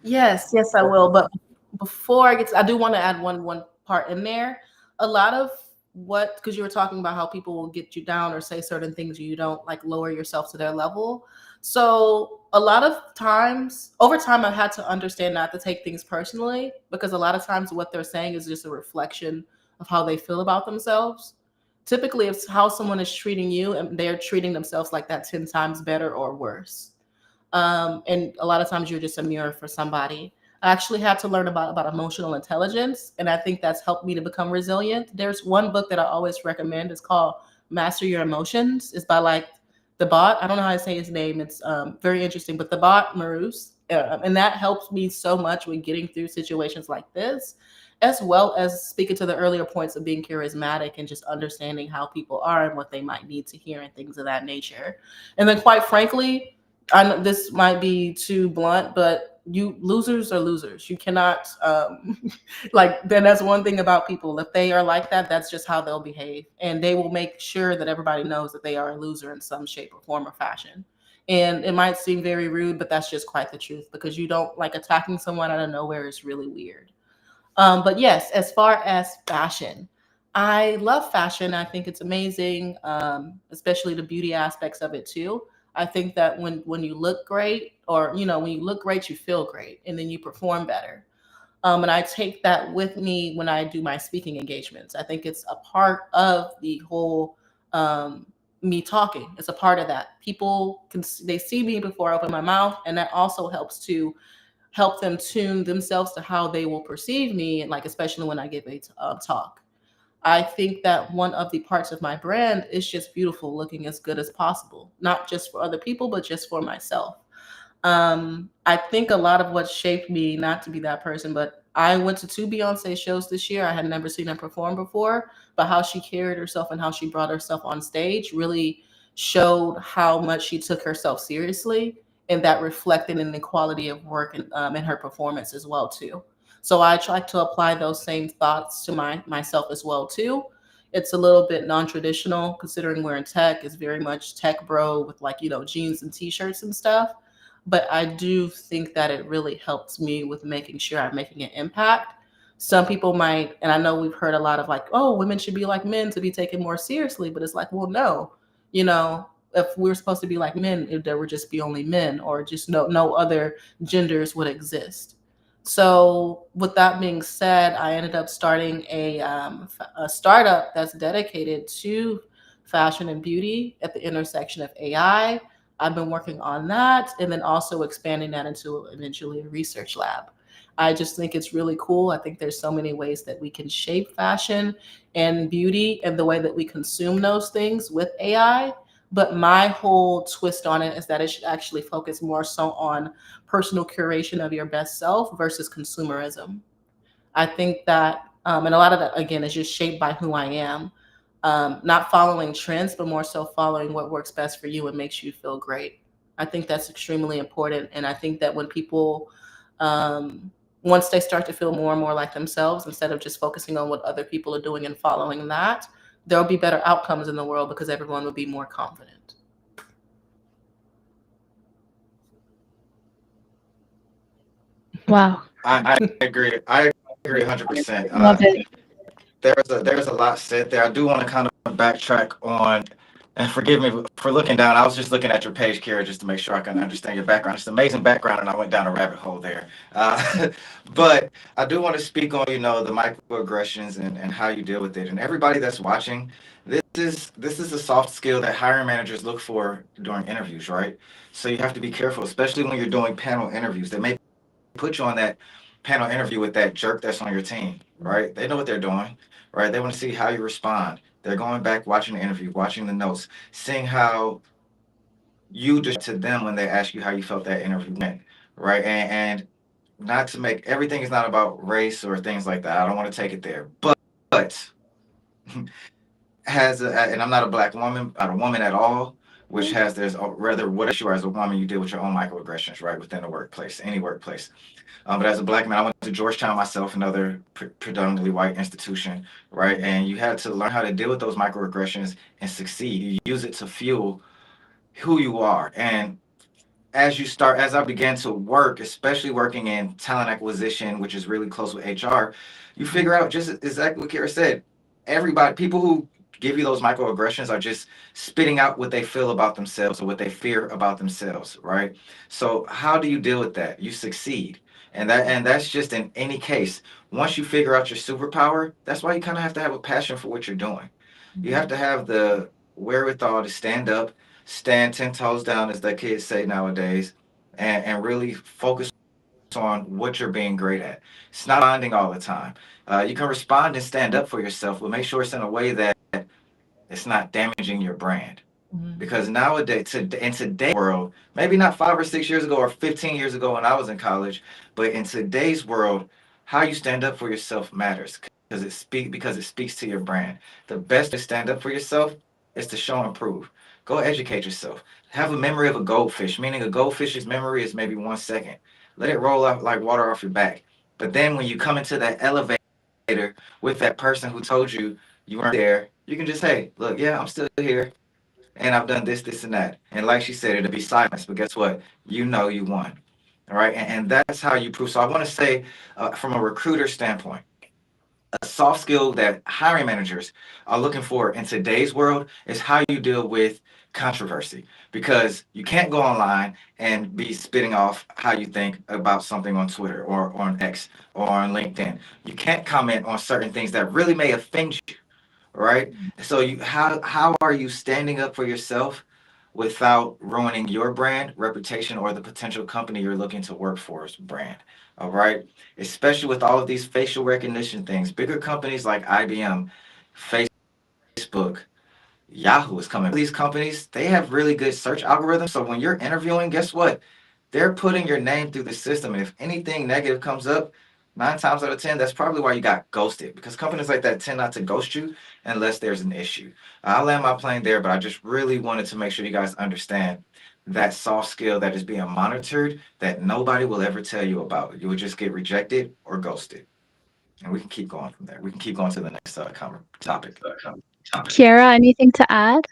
Yes, yes, I will. But before I get to, I do want to add one part in there. A lot of what, because you were talking about how people will get you down or say certain things you don't like, lower yourself to their level. So a lot of times, over time, I've had to understand not to take things personally, because a lot of times what they're saying is just a reflection of how they feel about themselves. Typically, it's how someone is treating you, and they're treating themselves like that 10 times better or worse. And a lot of times you're just a mirror for somebody. I actually had to learn about emotional intelligence, and I think that's helped me to become resilient. There's one book that I always recommend. It's called Master Your Emotions. It's by like the bot. I don't know how to say his name. It's very interesting, but the bot Marus, and that helps me so much when getting through situations like this, as well as speaking to the earlier points of being charismatic and just understanding how people are and what they might need to hear and things of that nature. And then, quite frankly, I know this might be too blunt, but you losers are losers. You cannot like then that's one thing about people. If they are like that, that's just how they'll behave. And they will make sure that everybody knows that they are a loser in some shape or form or fashion. And it might seem very rude, but that's just quite the truth, because you don't like attacking someone out of nowhere is really weird. But yes, as far as fashion, I love fashion. I think it's amazing, especially the beauty aspects of it too. I think that when you look great, or when you look great, you feel great, and then you perform better. And I take that with me when I do my speaking engagements. I think it's a part of the whole me talking. It's a part of that. People can they see me before I open my mouth, and that also helps to help them tune themselves to how they will perceive me, and like especially when I give a talk. I think that one of the parts of my brand is just beautiful, looking as good as possible, not just for other people, but just for myself. I think a lot of what shaped me not to be that person, but I went to two Beyonce shows this year. I had never seen her perform before, but how she carried herself and how she brought herself on stage really showed how much she took herself seriously, and that reflected in the quality of work and in her performance as well too. So I try to apply those same thoughts to myself as well too. It's a little bit non-traditional considering we're in tech. It's very much tech bro with like jeans and t-shirts and stuff, but I do think that it really helps me with making sure I'm making an impact. Some people might, and I know we've heard a lot of like, oh, women should be like men to be taken more seriously, but it's like, well, no, you know, if we were supposed to be like men, if there would just be only men, or just no other genders would exist. So, with that being said, I ended up starting a startup that's dedicated to fashion and beauty at the intersection of AI. I've been working on that, and then also expanding that into eventually a research lab. I just think it's really cool. I think there's so many ways that we can shape fashion and beauty and the way that we consume those things with AI. But my whole twist on it is that it should actually focus more so on personal curation of your best self versus consumerism. I think that, and a lot of that again is just shaped by who I am, not following trends, but more so following what works best for you and makes you feel great. I think that's extremely important, and I think that when people, once they start to feel more and more like themselves, instead of just focusing on what other people are doing and following that, there'll be better outcomes in the world because everyone will be more confident. Wow. I agree. I agree 100%. Love it. There's a lot said there. I do want to kind of backtrack on, and forgive me for looking down. I was just looking at your page, Kira, just to make sure I can understand your background. It's an amazing background, and I went down a rabbit hole there. But I do want to speak on, the microaggressions and how you deal with it. And everybody that's watching, this is a soft skill that hiring managers look for during interviews, right? So you have to be careful, especially when you're doing panel interviews. They may put you on that panel interview with that jerk that's on your team, right? They know what they're doing, right? They want to see how you respond. They're going back, watching the interview, watching the notes, seeing how you just to them when they ask you how you felt that interview went, right? And not to make everything is not about race or things like that. I don't want to take it there, but and I'm not a black woman, not a woman at all, which has there's rather what you are as a woman, you deal with your own microaggressions, right, within the workplace, any workplace. But as a black man, I went to Georgetown myself, another predominantly white institution, right? And you had to learn how to deal with those microaggressions and succeed. You use it to fuel who you are. And as I began to work, especially working in talent acquisition, which is really close with HR, you figure out just exactly what Kierra said. Everybody, people who give you those microaggressions are just spitting out what they feel about themselves or what they fear about themselves, right? So how do you deal with that? You succeed. And that's just in any case. Once you figure out your superpower, that's why you kind of have to have a passion for what you're doing. You have to have the wherewithal to stand up, stand 10 toes down, as the kids say nowadays, and really focus on what you're being great at. It's not responding all the time. You can respond and stand up for yourself, but make sure it's in a way that it's not damaging your brand. Because nowadays, in today's world, maybe not 5 or 6 years ago or 15 years ago when I was in college, but in today's world, how you stand up for yourself matters because it speaks to your brand. The best way to stand up for yourself is to show and prove. Go educate yourself. Have a memory of a goldfish, meaning a goldfish's memory is maybe 1 second. Let it roll off like water off your back. But then when you come into that elevator with that person who told you weren't there, you can just, hey, look, yeah, I'm still here and I've done this, this, and that. And like she said, it'll be silence, but guess what? You know you won. All right. And that's how you prove. So I want to say, from a recruiter standpoint, a soft skill that hiring managers are looking for in today's world is how you deal with controversy, because you can't go online and be spitting off how you think about something on Twitter or on X or on LinkedIn. You can't comment on certain things that really may offend you, right? So how are you standing up for yourself without ruining your brand, reputation, or the potential company you're looking to work for's brand? All right, especially with all of these facial recognition things, bigger companies like IBM, Facebook, Yahoo is coming. These companies, they have really good search algorithms. So when you're interviewing, guess what? They're putting your name through the system. And if anything negative comes up, 9 times out of 10, that's probably why you got ghosted, because companies like that tend not to ghost you unless there's an issue. I'll land my plane there, but I just really wanted to make sure you guys understand that soft skill that is being monitored that nobody will ever tell you about. You will just get rejected or ghosted. And we can keep going from there. We can keep going to the next topic. Kiera, anything to add?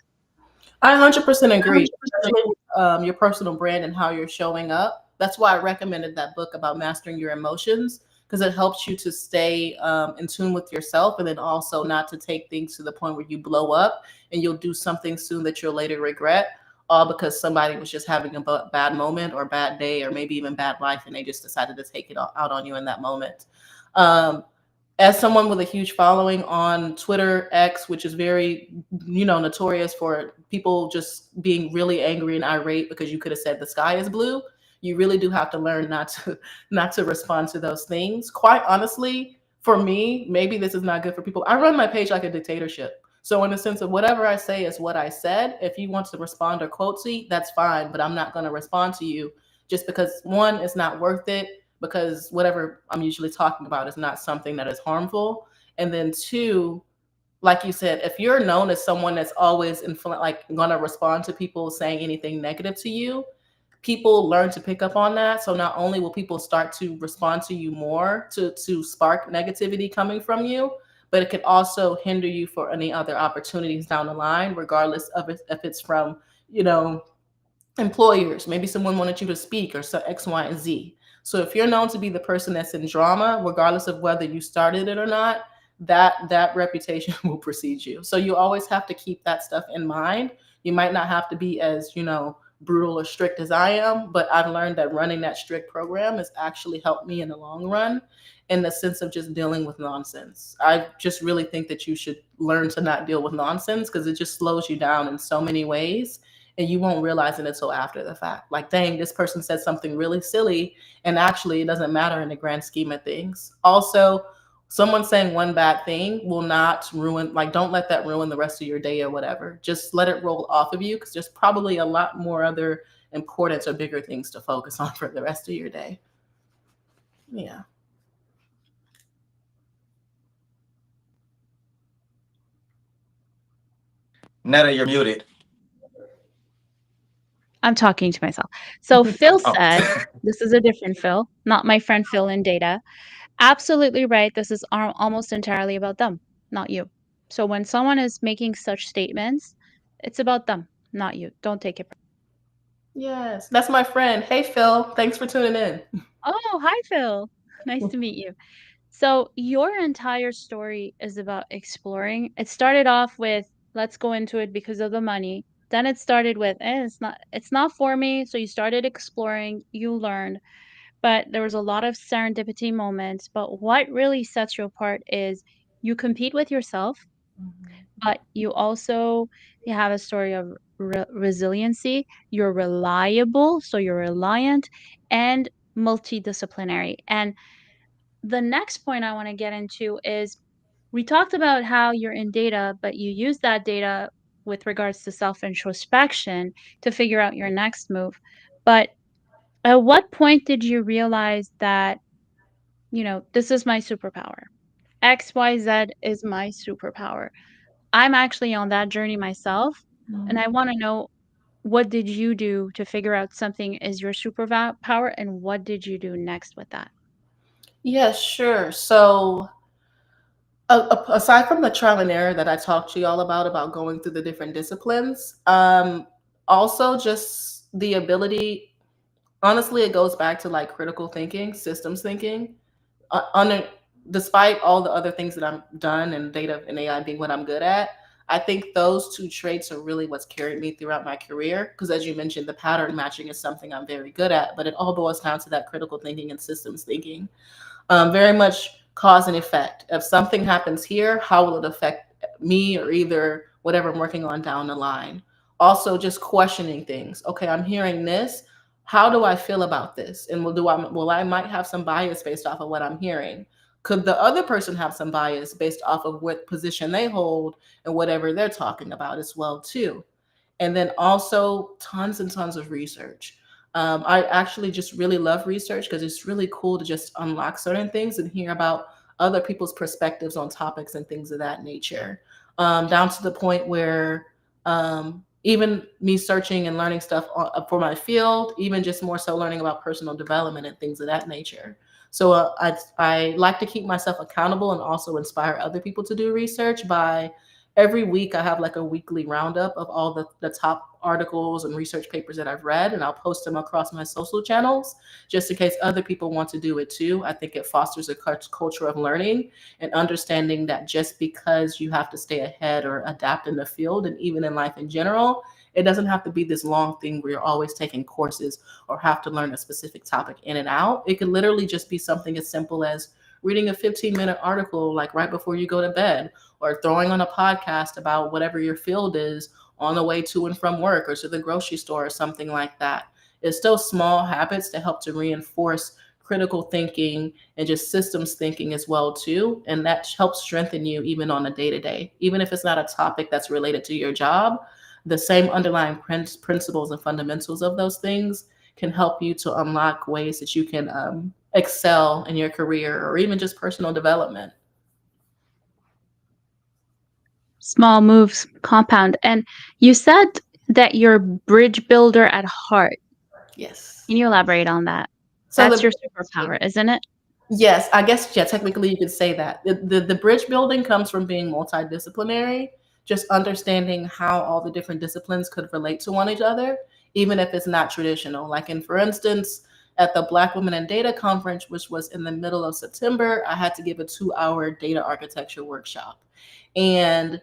I 100% agree, especially with your personal brand and how you're showing up. That's why I recommended that book about mastering your emotions, because it helps you to stay in tune with yourself, and then also not to take things to the point where you blow up and you'll do something soon that you'll later regret, all because somebody was just having a bad moment or bad day or maybe even bad life, and they just decided to take it out on you in that moment. Um, as someone with a huge following on Twitter, X, which is very, notorious for people just being really angry and irate because you could have said the sky is blue, you really do have to learn not to respond to those things. Quite honestly, for me, maybe this is not good for people. I run my page like a dictatorship. So in the sense of whatever I say is what I said. If you want to respond or quote tweet, that's fine, but I'm not going to respond to you just because, one, it's not worth it, because whatever I'm usually talking about is not something that is harmful. And then two, like you said, if you're known as someone that's always like gonna respond to people saying anything negative to you, people learn to pick up on that. So not only will people start to respond to you more to spark negativity coming from you, but it could also hinder you for any other opportunities down the line, regardless of if it's from, employers. Maybe someone wanted you to speak or so X, Y, and Z. So if you're known to be the person that's in drama, regardless of whether you started it or not, that reputation will precede you. So you always have to keep that stuff in mind. You might not have to be as, brutal or strict as I am, but I've learned that running that strict program has actually helped me in the long run, in the sense of just dealing with nonsense. I just really think that you should learn to not deal with nonsense, because it just slows you down in so many ways, and you won't realize it until after the fact. Like, dang, this person said something really silly, and actually it doesn't matter in the grand scheme of things. Also, someone saying one bad thing will not ruin, like, don't let that ruin the rest of your day or whatever. Just let it roll off of you, because there's probably a lot more other important or bigger things to focus on for the rest of your day. Yeah. Neda, you're muted. I'm talking to myself. So Phil Oh, said, this is a different Phil, not my friend Phil in data. Absolutely right. This is almost entirely about them, not you. So when someone is making such statements, it's about them, not you. Don't take it. Yes, that's my friend. Hey, Phil. Thanks for tuning in. Oh, hi, Phil. Nice to meet you. So your entire story is about exploring. It started off with let's go into it because of the money. Then it started with it's not for me. So you started exploring, you learned, but there was a lot of serendipity moments. But what really sets you apart is you compete with yourself, Mhm. but you have a story of resiliency. You're reliable, so you're reliant and multidisciplinary. And the next point I want to get into is we talked about how you're in data, but you use that data with regards to self introspection to figure out your next move. But at what point did you realize that, this is my superpower? XYZ is my superpower. I'm actually on that journey myself. And I want to know, what did you do to figure out something is your superpower, and what did you do next with that? Yes, sure. So, aside from the trial and error that I talked to y'all about going through the different disciplines, also just the ability, honestly, it goes back to like critical thinking, systems thinking. Under Despite all the other things that I'm done and data and AI being what I'm good at, I think those two traits are really what's carried me throughout my career. Because as you mentioned, the pattern matching is something I'm very good at, but it all boils down to that critical thinking and systems thinking. Very much cause and effect. If something happens here, how will it affect me or either whatever I'm working on down the line? Also, just questioning things. Okay, I'm hearing this. How do I feel about this? And will I might have some bias based off of what I'm hearing? Could the other person have some bias based off of what position they hold and whatever they're talking about as well too? And then also tons and tons of research. I actually just really love research because it's really cool to just unlock certain things and hear about other people's perspectives on topics and things of that nature. Down to the point where even me searching and learning stuff for my field, even just more so learning about personal development and things of that nature. So I like to keep myself accountable and also inspire other people to do research by every week I have like a weekly roundup of all the top articles and research papers that I've read, and I'll post them across my social channels just in case other people want to do it too. I think it fosters a culture of learning and understanding that just because you have to stay ahead or adapt in the field and even in life in general, it doesn't have to be this long thing where you're always taking courses or have to learn a specific topic in and out. It could literally just be something as simple as reading a 15-minute article like right before you go to bed, or throwing on a podcast about whatever your field is on the way to and from work or to the grocery store or something like that. It's still small habits to help to reinforce critical thinking and just systems thinking as well too, and that helps strengthen you even on a day-to-day, even if it's not a topic that's related to your job. The same underlying principles and fundamentals of those things can help you to unlock ways that you can excel in your career or even just personal development. Small moves compound. And you said that you're a bridge builder at heart. Yes. Can you elaborate on that? So That's the your superpower, isn't it? Yes, I guess, yeah, technically you could say that. The bridge building comes from being multidisciplinary, just understanding how all the different disciplines could relate to one another, even if it's not traditional. Like in, for instance, at the Black Women in Data Conference, which was in the middle of September, I had to give a 2-hour data architecture workshop. And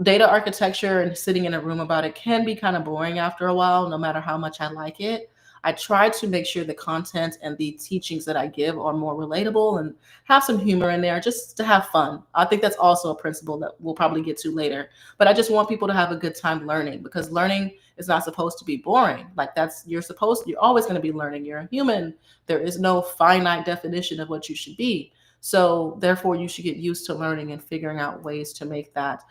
data architecture and sitting in a room about it can be kind of boring after a while, no matter how much I like it. I try to make sure the content and the teachings that I give are more relatable and have some humor in there just to have fun. I think that's also a principle that we'll probably get to later. But I just want people to have a good time learning, because learning is not supposed to be boring. Like you're always going to be learning. You're a human. There is no finite definition of what you should be. So therefore, you should get used to learning and figuring out ways to make that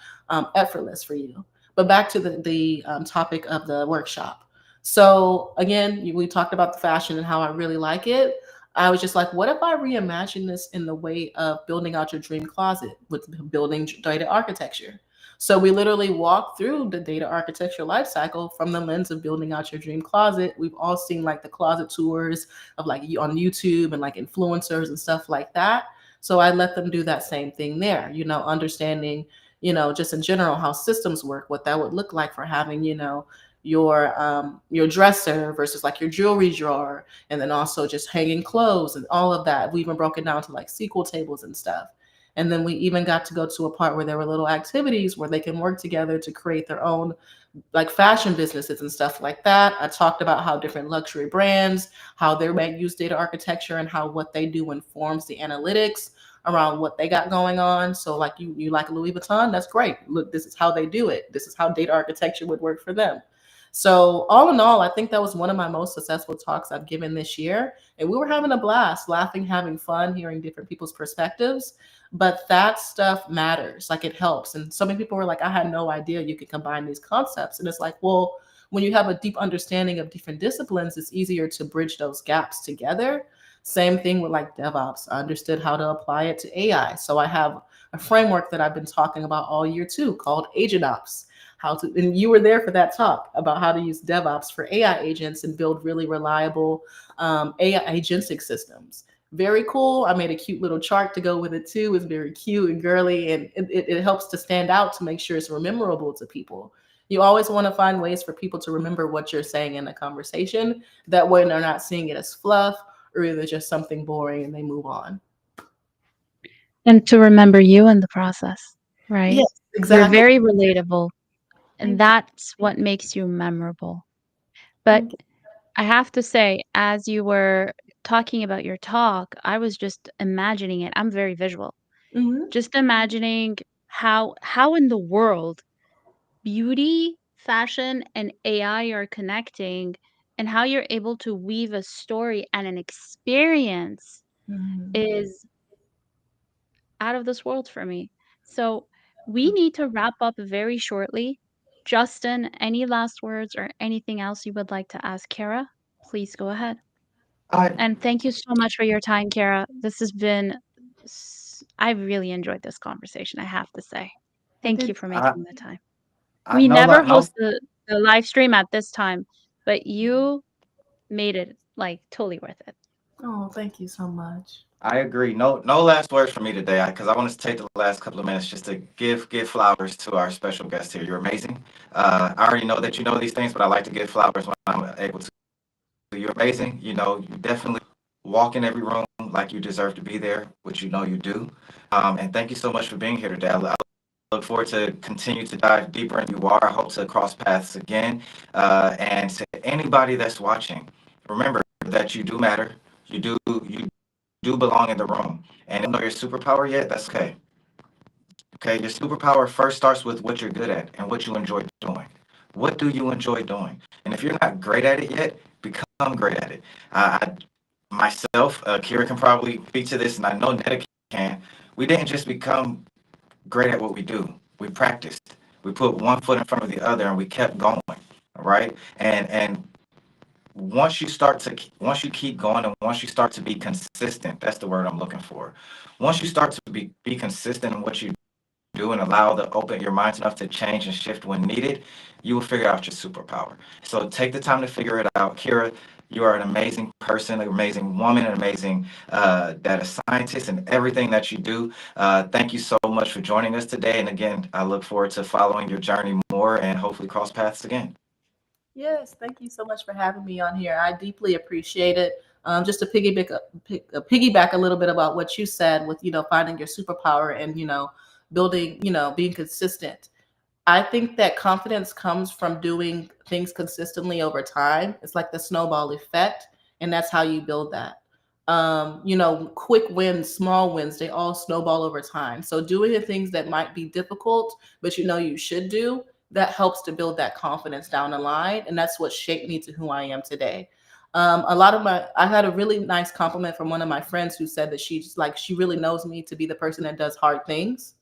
effortless for you. But back to the topic of the workshop. So again, we talked about the fashion and how I really like it. I was just like, what if I reimagine this in the way of building out your dream closet with building data architecture? So we literally walk through the data architecture lifecycle from the lens of building out your dream closet. We've all seen like the closet tours of like on YouTube and like influencers and stuff like that. So I let them do that same thing there, understanding, just in general how systems work, what that would look like for having, your dresser versus like your jewelry drawer, and then also just hanging clothes and all of that. We even broke it down to like SQL tables and stuff. And then we even got to go to a part where there were little activities where they can work together to create their own like fashion businesses and stuff like that. I talked about how different luxury brands, how they might use data architecture and how what they do informs the analytics around what they got going on. So like you like Louis Vuitton, that's great. Look, this is how they do it. This is how data architecture would work for them. So all in all, I think that was one of my most successful talks I've given this year. And we were having a blast, laughing, having fun, hearing different people's perspectives. But that stuff matters. Like, it helps. And so many people were like, I had no idea you could combine these concepts. And it's like, well, when you have a deep understanding of different disciplines, it's easier to bridge those gaps together. Same thing with like DevOps. I understood how to apply it to AI. So I have a framework that I've been talking about all year too, called Agent Ops. And you were there for that talk about how to use DevOps for AI agents and build really reliable AI agentic systems. Very cool. I made a cute little chart to go with it too. It's very cute and girly, and it helps to stand out to make sure it's memorable to people. You always want to find ways for people to remember what you're saying in the conversation. That way they're not seeing it as fluff or either just something boring and they move on. And to remember you in the process, right? Yes, You're exactly. very relatable, and Thank you. that's what makes you memorable. But Thank you. I have to say, as you were talking about your talk, I was just imagining it. I'm very visual. Mhm. Just imagining how in the world beauty, fashion, and AI are connecting, and how you're able to weave a story and an experience Mhm. is out of this world for me. So we need to wrap up very shortly. Justin, any last words or anything else you would like to ask Kara? Please go ahead. I And thank you so much for your time, Kara. This has been, I really enjoyed this conversation, I have to say. I Thank you did. for I making the time. I We no never no host the live stream at this time, but you made it like totally worth it. Oh, thank you so much. I agree. No last words from me today, because I want to take the last couple of minutes just to give flowers to our special guest here. You're amazing. I already know that you know these things, but I like to give flowers when I'm able to. You're amazing. You definitely walk in every room like you deserve to be there, which you know you do. And thank you so much for being here today. I look forward to continue to dive deeper in you are. I hope to cross paths again. And to anybody that's watching, remember that you do matter. You do belong in the room. And if you don't know your superpower yet, that's okay. Okay, your superpower first starts with what you're good at and what you enjoy doing. What do you enjoy doing? And if you're not great at it yet, become great at it. Myself, Kira can probably speak to this, and I know Neda can. We didn't just become great at what we do. We practiced. We put one foot in front of the other, and we kept going. All right, and once you keep going, and once you start to be consistent, that's the word I'm looking for. Once you start to be consistent in what you do and allow the open your mind enough to change and shift when needed, you will figure out your superpower. So take the time to figure it out. Kira, you are an amazing person, an amazing woman, an amazing data scientist, and everything that you do. Thank you so much for joining us today. And again, I look forward to following your journey more and hopefully cross paths again. Yes, thank you so much for having me on here. I deeply appreciate it. Just to piggyback a little bit about what you said with finding your superpower and building being consistent. I think that confidence comes from doing things consistently over time. It's like the snowball effect, and that's how you build that. Quick wins, small wins, they all snowball over time. So doing the things that might be difficult, but you should do, that helps to build that confidence down the line. And that's what shaped me to who I am today. I had a really nice compliment from one of my friends who said that she really knows me to be the person that does hard things,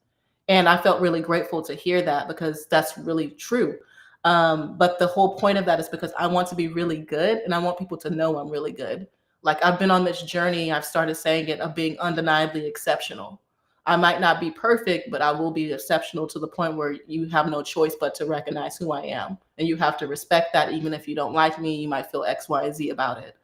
and I felt really grateful to hear that because that's really true. But the whole point of that is because I want to be really good and I want people to know I'm really good. Like, I've been on this journey, I've started saying it, of being undeniably exceptional. I might not be perfect, but I will be exceptional to the point where you have no choice but to recognize who I am. And you have to respect that. Even if you don't like me, you might feel X, Y, Z about it.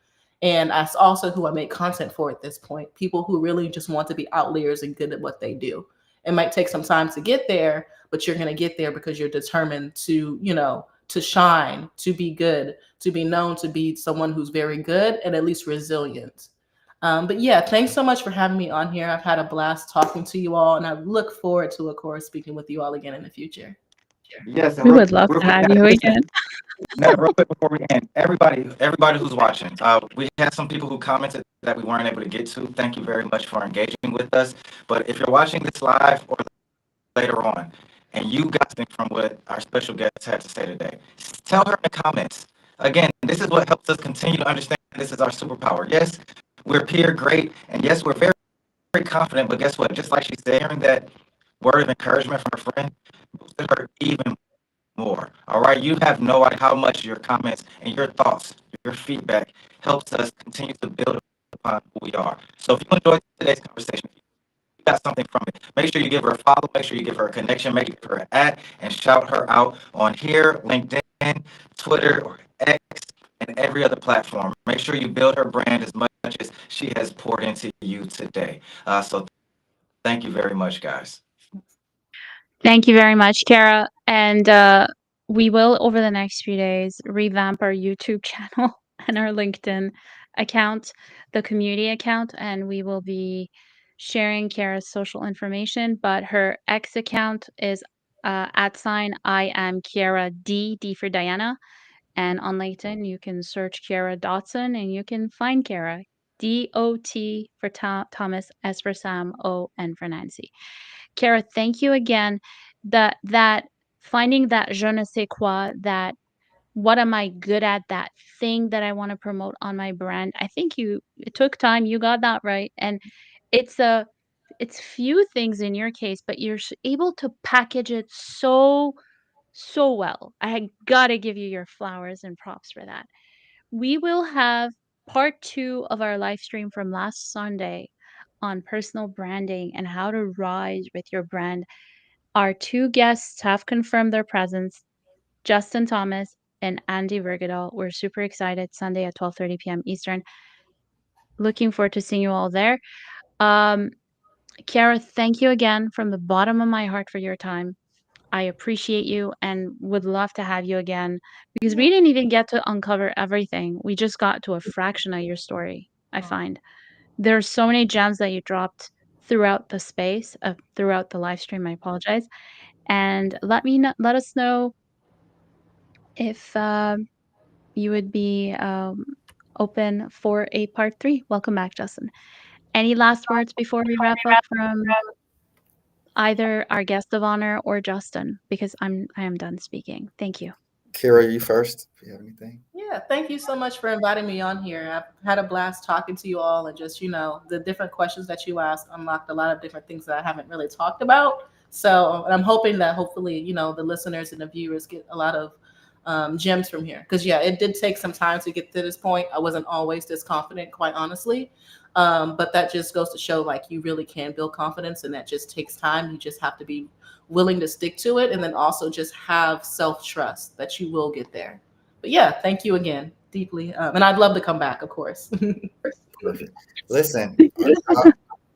And that's also who I make content for at this point. People who really just want to be outliers and good at what they do. It might take some time to get there, but you're going to get there because you're determined to, to shine, to be good, to be known to be someone who's very good and at least resilient. But yeah, thanks so much for having me on here. I've had a blast talking to you all, and I look forward to, of course, speaking with you all again in the future. Yes, and We would love real to quick, have guys, you listen. again. Now, real quick before we end, everybody who's watching, we had some people who commented that we weren't able to get to. Thank you very much for engaging with us. But if you're watching this live or later on, and you got something from what our special guest had to say today, tell her in the comments. Again, this is what helps us continue to understand this is our superpower. Yes, we're peer great, and yes, we're very, very confident. But guess what? Just like she said, hearing that word of encouragement from her friend boosted her even more. All right. You have no idea how much your comments and your thoughts, your feedback helps us continue to build upon who we are. So if you enjoyed today's conversation, if you got something from it, make sure you give her a follow, make sure you give her a connection, make sure you give her an ad, and shout her out on here, LinkedIn, Twitter, or X, and every other platform. Make sure you build her brand as much as she has poured into you today. So thank you very much, guys. Thank you very much, Kara. And we will, over the next few days, revamp our YouTube channel and our LinkedIn account, the community account, and we will be sharing Kara's social information. But her X account is @I am Kierra D for Diana. And on LinkedIn, you can search Kierra Dotson and you can find Kara. DOT for Thomas, S for Sam, O, N for Nancy. Kara, thank you again. That finding that je ne sais quoi, that what am I good at, that thing that I want to promote on my brand. I think it took time. You got that right. And it's a it's few things in your case, but you're able to package it so well. I gotta give you your flowers and props for that. We will have part two of our live stream from last Sunday on personal branding and how to rise with your brand. Our two guests have confirmed their presence, Justin Thomas and Andy Vergadal. We're super excited. Sunday at 12:30 p.m. Eastern. Looking forward to seeing you all there. Um, Kiara, thank you again from the bottom of my heart for your time. I appreciate you and would love to have you again because we didn't even get to uncover everything. We just got to a fraction of your story, I find. There's so many gems that you dropped throughout the space, throughout the live stream. I apologize. And let us know if you would be open for a part three. Welcome back, Justin. Any last words before we wrap up from either our guest of honor or Justin? Because I am done speaking. Thank you. Kira, you first. If you have anything. Yeah, thank you so much for inviting me on here. I've had a blast talking to you all, and just, the different questions that you asked unlocked a lot of different things that I haven't really talked about. So, and I'm hoping that hopefully, the listeners and the viewers get a lot of gems from here. Because, yeah, it did take some time to get to this point. I wasn't always this confident, quite honestly. But that just goes to show, like, you really can build confidence, and that just takes time. You just have to be willing to stick to it, and then also just have self-trust that you will get there. But yeah, thank you again, deeply. And I'd love to come back, of course. Perfect. Listen,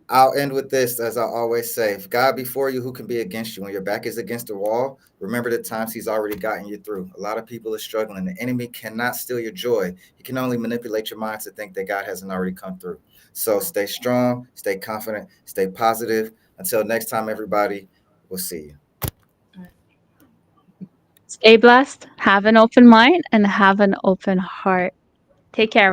I'll end with this, as I always say: if God be for you, who can be against you? When your back is against the wall, remember the times He's already gotten you through. A lot of people are struggling. The enemy cannot steal your joy. He can only manipulate your mind to think that God hasn't already come through. So stay strong, stay confident, stay positive. Until next time, everybody, we'll see you. Stay blessed, have an open mind, and have an open heart. Take care.